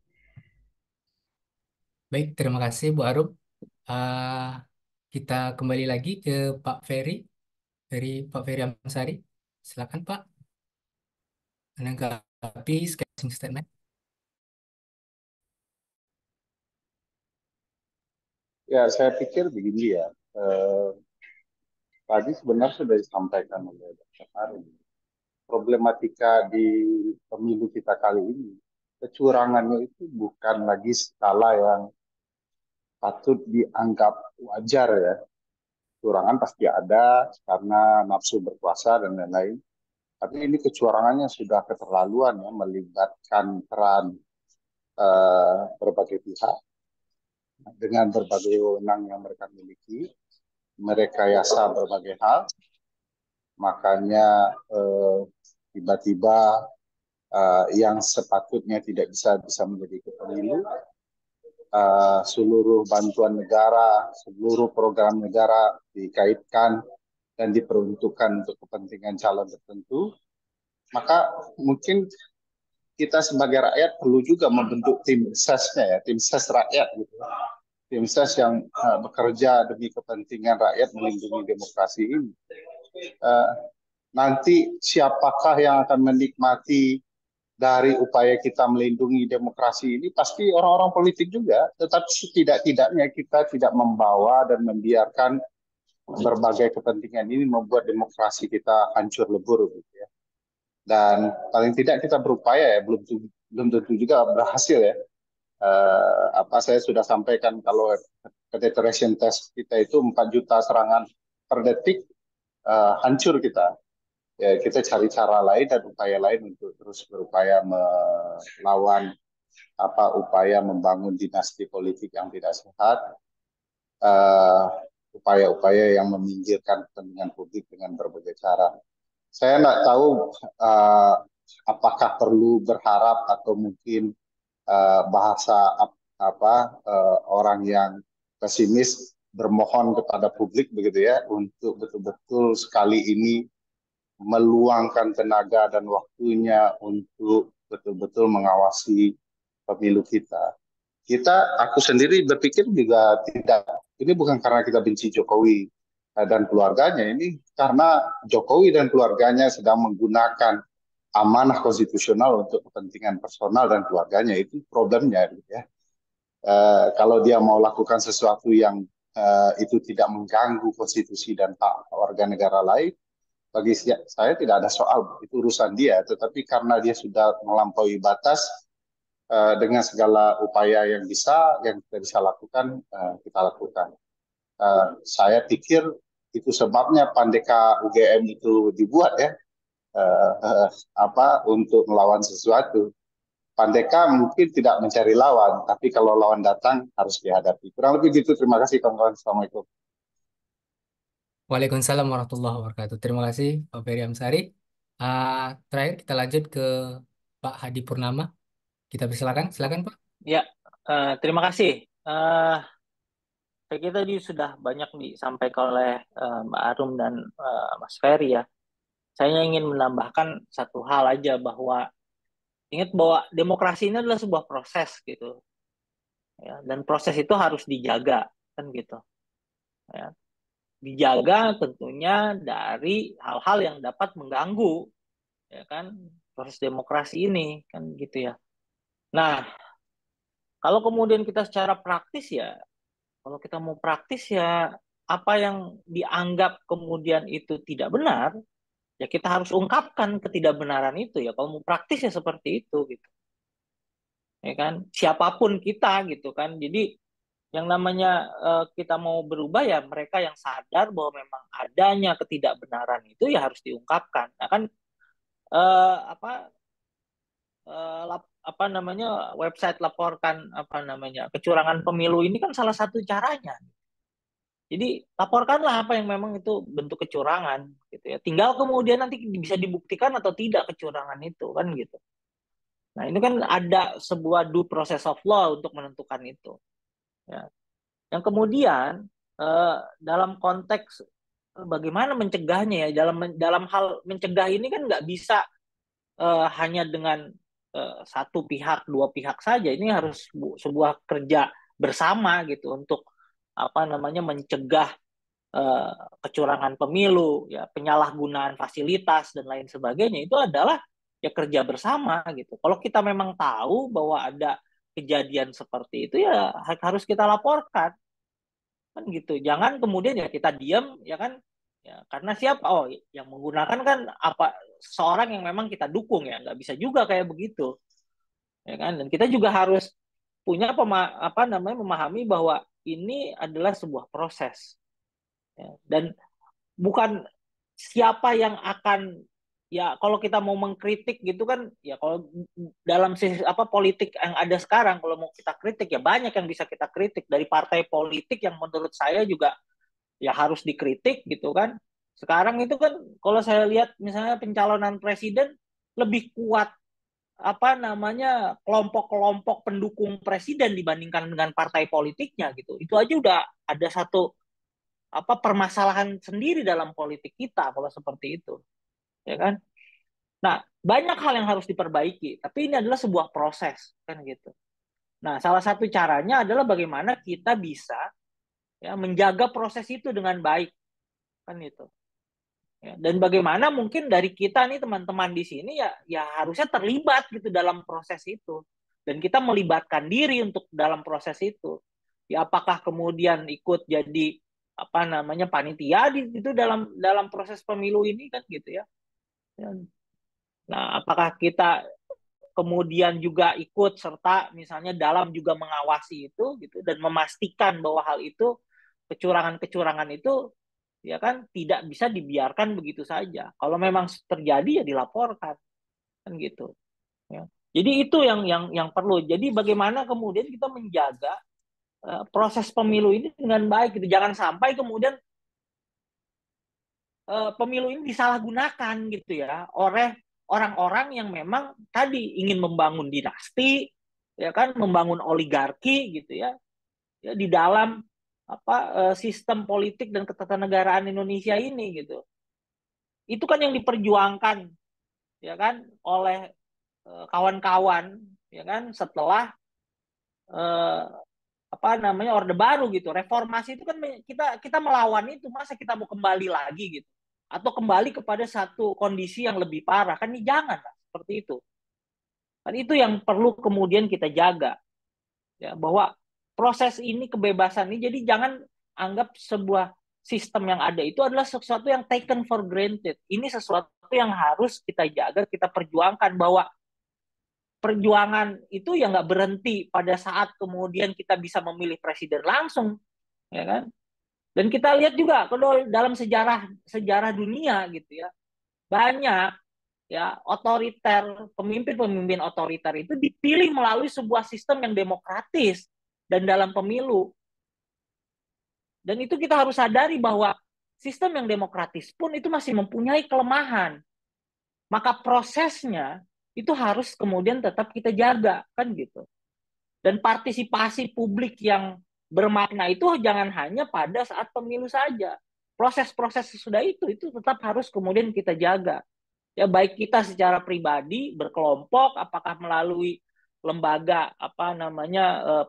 Baik, terima kasih Bu Arum. Ah, kita kembali lagi ke Pak Ferry, dari Pak Ferry Amsari. Silakan Pak, menanggapi closing statement. Ya, saya pikir begini ya. Tadi sebenarnya sudah disampaikan oleh Dr. Arum. Problematika di pemilu kita kali ini, kecurangannya itu bukan lagi skala yang patut dianggap wajar ya. Kecurangan pasti ada karena nafsu berkuasa dan lain-lain. Tapi ini kecurangannya sudah keterlaluan ya, melibatkan peran berbagai pihak dengan berbagai wewenang yang mereka miliki, merekayasa berbagai hal. Makanya tiba-tiba yang sepatutnya tidak bisa menjadi pemilu, seluruh bantuan negara, seluruh program negara dikaitkan dan diperuntukkan untuk kepentingan calon tertentu, maka mungkin kita sebagai rakyat perlu juga membentuk tim sesnya ya, tim ses rakyat gitu. Tim ses yang bekerja demi kepentingan rakyat melindungi demokrasi ini. Nanti siapakah yang akan menikmati dari upaya kita melindungi demokrasi ini? Pasti orang-orang politik juga, tetapi setidak-tidaknya kita tidak membawa dan membiarkan berbagai kepentingan ini membuat demokrasi kita hancur lebur gitu ya. Dan paling tidak kita berupaya ya, belum tentu juga berhasil ya. Saya sudah sampaikan kalau penetration test kita itu 4 juta serangan per detik, hancur kita. Ya, kita cari cara lain dan upaya lain untuk terus berupaya melawan upaya membangun dinasti politik yang tidak sehat, upaya-upaya yang meminggirkan kepentingan publik dengan berbagai cara. Saya nggak tahu apakah perlu berharap atau mungkin bahasa orang yang pesimis bermohon kepada publik begitu ya untuk betul-betul sekali ini meluangkan tenaga dan waktunya untuk betul-betul mengawasi pemilu kita. Aku sendiri berpikir juga tidak, ini bukan karena kita benci Jokowi dan keluarganya, ini karena Jokowi dan keluarganya sedang menggunakan amanah konstitusional untuk kepentingan personal dan keluarganya. Itu problemnya gitu ya. Kalau dia mau lakukan sesuatu yang itu tidak mengganggu konstitusi dan hak warga negara lain, bagi saya tidak ada soal, itu urusan dia. Tetapi karena dia sudah melampaui batas, dengan segala upaya yang kita bisa lakukan, kita lakukan. Saya pikir itu sebabnya Pandeka UGM itu dibuat ya, untuk melawan sesuatu. Pandeka mungkin tidak mencari lawan, tapi kalau lawan datang harus dihadapi. Kurang lebih gitu. Terima kasih kawan-kawan. Assalamualaikum. Waalaikumsalam warahmatullahi wabarakatuh. Terima kasih Pak Ferry Amsari. Terakhir kita lanjut ke Pak Hadi Purnama. Kita silakan Pak. Ya, terima kasih. Saya kira tadi sudah banyak disampaikan oleh Mbak Arum dan Mas Ferry ya. Saya ingin menambahkan satu hal aja, bahwa ingat bahwa demokrasi ini adalah sebuah proses gitu. Ya, dan proses itu harus dijaga kan gitu. Ya. Dijaga tentunya dari hal-hal yang dapat mengganggu ya kan proses demokrasi ini kan gitu ya. Nah, kalau kemudian kita secara praktis ya, kalau kita mau praktis ya, apa yang dianggap kemudian itu tidak benar, ya kita harus ungkapkan ketidakbenaran itu ya. Kalau mau praktis ya seperti itu gitu. Ya kan? Siapapun kita gitu kan. Jadi yang namanya kita mau berubah ya mereka yang sadar bahwa memang adanya ketidakbenaran itu ya harus diungkapkan. Nah kan website laporkan kecurangan pemilu ini kan salah satu caranya. Jadi laporkanlah apa yang memang itu bentuk kecurangan gitu ya. Tinggal kemudian nanti bisa dibuktikan atau tidak kecurangan itu kan gitu. Nah, ini kan ada sebuah due process of law untuk menentukan itu. Ya. Yang kemudian dalam konteks bagaimana mencegahnya ya, dalam hal mencegah ini kan nggak bisa hanya dengan satu pihak, dua pihak saja. Ini harus sebuah kerja bersama gitu untuk mencegah kecurangan pemilu, ya penyalahgunaan fasilitas dan lain sebagainya. Itu adalah ya kerja bersama gitu. Kalau kita memang tahu bahwa ada kejadian seperti itu ya harus kita laporkan kan gitu. Jangan kemudian ya kita diam ya kan, ya karena siapa, yang menggunakan kan seorang yang memang kita dukung, ya nggak bisa juga kayak begitu ya kan. Dan kita juga harus punya memahami bahwa ini adalah sebuah proses ya. Dan bukan siapa yang akan, ya kalau kita mau mengkritik gitu kan, ya kalau dalam politik yang ada sekarang, kalau mau kita kritik ya banyak yang bisa kita kritik, dari partai politik yang menurut saya juga ya harus dikritik gitu kan. Sekarang itu kan kalau saya lihat misalnya pencalonan presiden lebih kuat kelompok-kelompok pendukung presiden dibandingkan dengan partai politiknya gitu. Itu aja udah ada satu permasalahan sendiri dalam politik kita kalau seperti itu. Ya kan? Nah, banyak hal yang harus diperbaiki, tapi ini adalah sebuah proses kan gitu. Nah, salah satu caranya adalah bagaimana kita bisa ya menjaga proses itu dengan baik kan itu. Ya, dan bagaimana mungkin dari kita nih teman-teman di sini ya harusnya terlibat gitu dalam proses itu, dan kita melibatkan diri untuk dalam proses itu. Ya apakah kemudian ikut jadi panitia itu dalam proses pemilu ini kan gitu ya. Nah, apakah kita kemudian juga ikut serta misalnya dalam juga mengawasi itu gitu dan memastikan bahwa hal itu kecurangan-kecurangan itu ya kan tidak bisa dibiarkan begitu saja. Kalau memang terjadi ya dilaporkan kan gitu. Ya. Jadi itu yang perlu. Jadi bagaimana kemudian kita menjaga proses pemilu ini dengan baik gitu. Jangan sampai kemudian pemilu ini disalahgunakan gitu ya oleh orang-orang yang memang tadi ingin membangun dinasti, ya kan, membangun oligarki gitu ya, ya di dalam sistem politik dan ketatanegaraan Indonesia ini gitu. Itu kan yang diperjuangkan ya kan oleh kawan-kawan ya kan setelah eh, Orde Baru gitu. Reformasi itu kan kita melawan itu, masa kita mau kembali lagi gitu atau kembali kepada satu kondisi yang lebih parah kan, ini jangan lah seperti itu. Kan itu yang perlu kemudian kita jaga ya, bahwa proses ini kebebasan ini, jadi jangan anggap sebuah sistem yang ada itu adalah sesuatu yang taken for granted. Ini sesuatu yang harus kita jaga, kita perjuangkan, bahwa perjuangan itu ya nggak berhenti pada saat kemudian kita bisa memilih presiden langsung, ya kan? Dan kita lihat juga kalau dalam sejarah dunia gitu ya, banyak ya otoriter, pemimpin-pemimpin otoriter itu dipilih melalui sebuah sistem yang demokratis dan dalam pemilu. Dan itu kita harus sadari bahwa sistem yang demokratis pun itu masih mempunyai kelemahan. Maka prosesnya itu harus kemudian tetap kita jaga kan gitu. Dan partisipasi publik yang bermakna itu jangan hanya pada saat pemilu saja. Proses-proses sesudah itu tetap harus kemudian kita jaga. Ya baik kita secara pribadi berkelompok, apakah melalui lembaga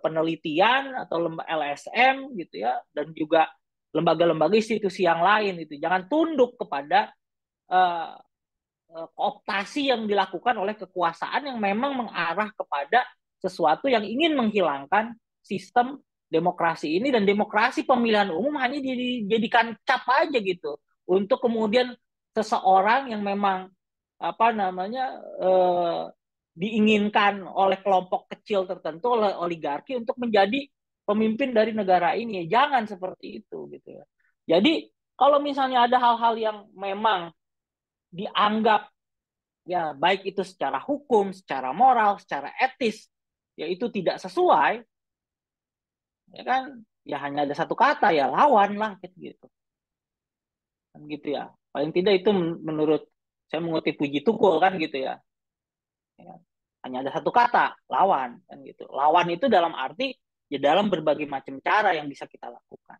penelitian atau LSM gitu ya, dan juga lembaga-lembaga institusi yang lain itu. Jangan tunduk kepada uh, kooptasi yang dilakukan oleh kekuasaan yang memang mengarah kepada sesuatu yang ingin menghilangkan sistem demokrasi ini, dan demokrasi pemilihan umum hanya dijadikan cap aja gitu untuk kemudian seseorang yang memang diinginkan oleh kelompok kecil tertentu, oleh oligarki untuk menjadi pemimpin dari negara ini. Jangan seperti itu gitu ya. Jadi kalau misalnya ada hal-hal yang memang dianggap ya baik itu secara hukum, secara moral, secara etis ya itu tidak sesuai, ya kan, ya hanya ada satu kata, ya lawan lah gitu kan gitu ya. Paling tidak itu menurut saya mengutip Puji Tukul kan gitu ya. Ya, hanya ada satu kata, lawan kan gitu. Lawan itu dalam arti ya dalam berbagai macam cara yang bisa kita lakukan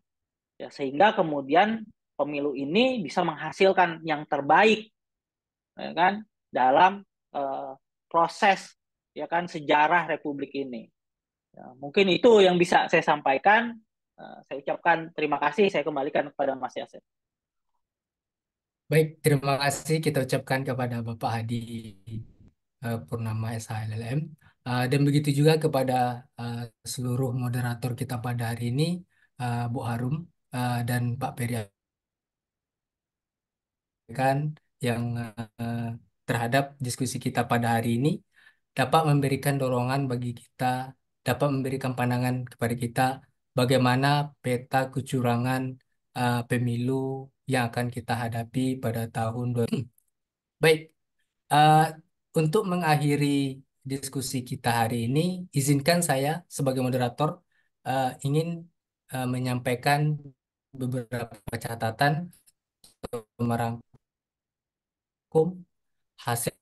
ya, sehingga kemudian pemilu ini bisa menghasilkan yang terbaik ya kan dalam proses ya kan sejarah Republik ini. Ya, mungkin itu yang bisa saya sampaikan. Saya ucapkan terima kasih. Saya kembalikan kepada Mas Yasir. Baik, terima kasih kita ucapkan kepada Bapak Hadi Purnama SHLLM. Dan begitu juga kepada seluruh moderator kita pada hari ini, Bu Harum dan Pak Peri kan yang terhadap diskusi kita pada hari ini dapat memberikan dorongan bagi kita, dapat memberikan pandangan kepada kita bagaimana peta kecurangan pemilu yang akan kita hadapi pada tahun 2020. Baik, uh, untuk mengakhiri diskusi kita hari ini, izinkan saya sebagai moderator ingin menyampaikan beberapa catatan merangkum hasil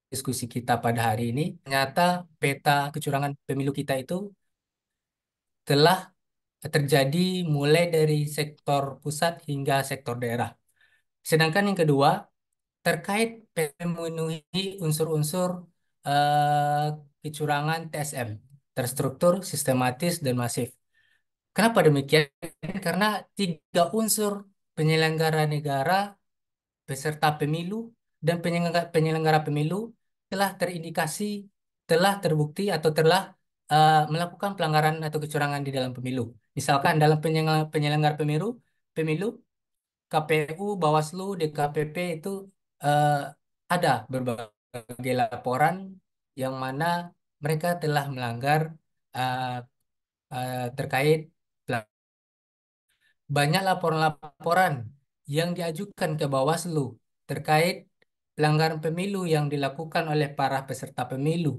diskusi kita pada hari ini. Ternyata peta kecurangan pemilu kita itu telah terjadi mulai dari sektor pusat hingga sektor daerah. Sedangkan yang kedua, terkait memenuhi unsur-unsur kecurangan TSM, terstruktur, sistematis, dan masif. Kenapa demikian? Karena tiga unsur penyelenggara negara, peserta pemilu, dan penyelenggara pemilu telah terindikasi, telah terbukti atau telah melakukan pelanggaran atau kecurangan di dalam pemilu. Misalkan dalam penyelenggara pemilu, KPU, Bawaslu, DKPP itu ada berbagai berbagai laporan yang mana mereka telah melanggar uh, terkait banyak laporan-laporan yang diajukan ke Bawaslu terkait pelanggaran pemilu yang dilakukan oleh para peserta pemilu.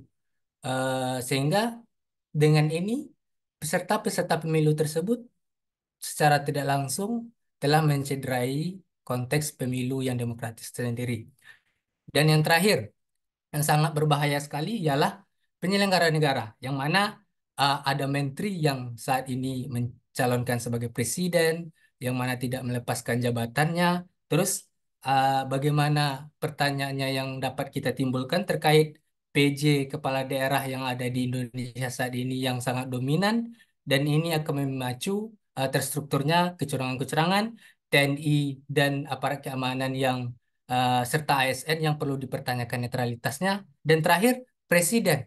Sehingga dengan ini peserta-peserta pemilu tersebut secara tidak langsung telah mencederai konteks pemilu yang demokratis sendiri. Dan yang terakhir, yang sangat berbahaya sekali ialah penyelenggara negara, yang mana ada menteri yang saat ini mencalonkan sebagai presiden, yang mana tidak melepaskan jabatannya. Terus bagaimana pertanyaannya yang dapat kita timbulkan terkait PJ kepala daerah yang ada di Indonesia saat ini yang sangat dominan, dan ini akan memacu terstrukturnya kecurangan-kecurangan TNI dan aparat keamanan yang serta ASN yang perlu dipertanyakan netralitasnya. Dan terakhir, presiden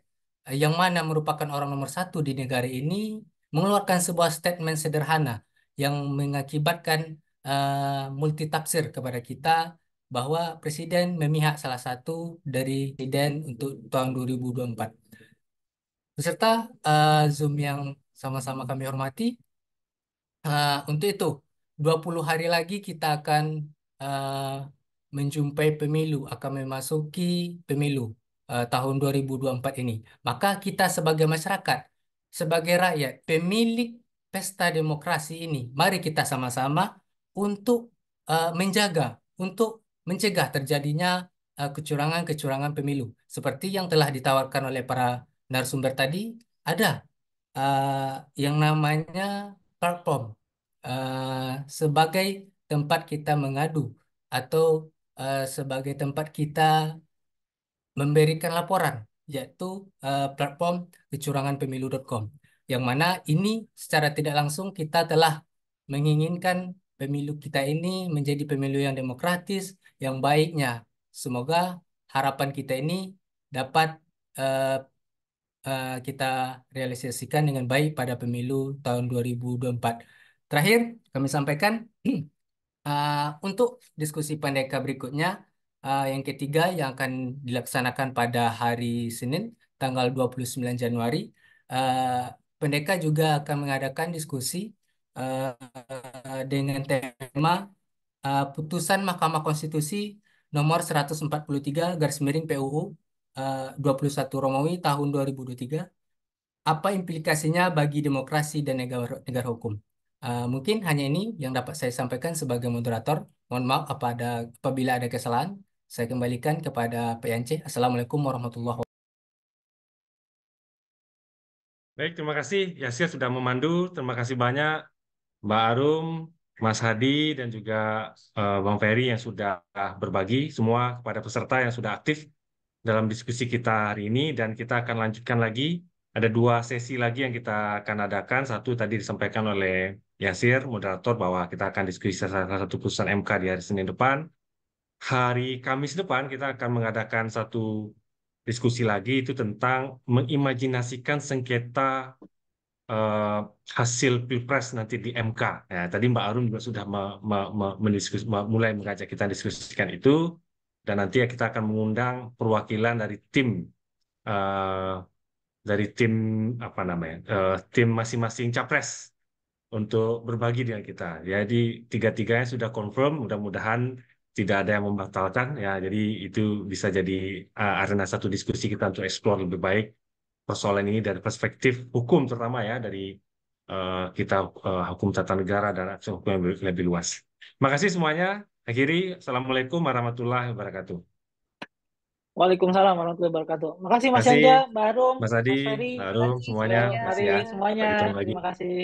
yang mana merupakan orang nomor satu di negara ini mengeluarkan sebuah statement sederhana yang mengakibatkan multitafsir kepada kita bahwa presiden memihak salah satu dari presiden untuk tahun 2024. Beserta Zoom yang sama-sama kami hormati, untuk itu 20 hari lagi kita akan menjumpai pemilu, akan memasuki pemilu tahun 2024 ini. Maka kita sebagai masyarakat, sebagai rakyat, pemilik pesta demokrasi ini, mari kita sama-sama untuk menjaga, untuk mencegah terjadinya kecurangan-kecurangan pemilu. Seperti yang telah ditawarkan oleh para narasumber tadi, ada yang namanya platform sebagai tempat kita mengadu atau sebagai tempat kita memberikan laporan, yaitu platform kecuranganpemilu.com, yang mana ini secara tidak langsung kita telah menginginkan pemilu kita ini menjadi pemilu yang demokratis, yang baiknya. Semoga harapan kita ini dapat kita realisasikan dengan baik pada pemilu tahun 2024. Terakhir, kami sampaikan untuk diskusi Pendeka berikutnya, yang ketiga yang akan dilaksanakan pada hari Senin, tanggal 29 Januari, Pendeka juga akan mengadakan diskusi dengan tema putusan Mahkamah Konstitusi nomor 143 garis miring PUU 21 Romawi tahun 2023, apa implikasinya bagi demokrasi dan negara hukum. Mungkin hanya ini yang dapat saya sampaikan sebagai moderator. Mohon maaf apabila ada kesalahan. Saya kembalikan kepada Pak Yance. Assalamualaikum warahmatullahi wabarakatuh. Baik, terima kasih Yasir sudah memandu. Terima kasih banyak Mbak Arum, Mas Hadi, dan juga Bang Ferry yang sudah berbagi semua kepada peserta yang sudah aktif dalam diskusi kita hari ini. Dan kita akan lanjutkan lagi. Ada 2 sesi lagi yang kita akan adakan. Satu tadi disampaikan oleh Yasir, moderator, bahwa kita akan diskusi salah satu putusan MK di hari Senin depan. Hari Kamis depan kita akan mengadakan satu diskusi lagi, itu tentang mengimajinasikan sengketa hasil Pilpres nanti di MK. Nah, tadi Mbak Arum juga sudah mulai mengajak kita diskusikan itu, dan nanti kita akan mengundang perwakilan dari tim apa namanya, tim masing-masing capres untuk berbagi dengan kita. Jadi 3-3-nya sudah confirm, mudah-mudahan tidak ada yang membatalkan ya. Jadi itu bisa jadi arena satu diskusi kita untuk explore lebih baik persoalan ini dari perspektif hukum, terutama ya dari kita hukum tata negara dan aspek hukum yang lebih luas. Terima kasih semuanya. Akhiri, Assalamualaikum warahmatullahi wabarakatuh. Waalaikumsalam warahmatullahi wabarakatuh. Makasih Mas Terima kasih Yanja, Mbak Arum, Mas Adi, Mas Ferry. Mbak Arum, semuanya. Mari Ya. semuanya. Sampai ketemu lagi. Terima kasih.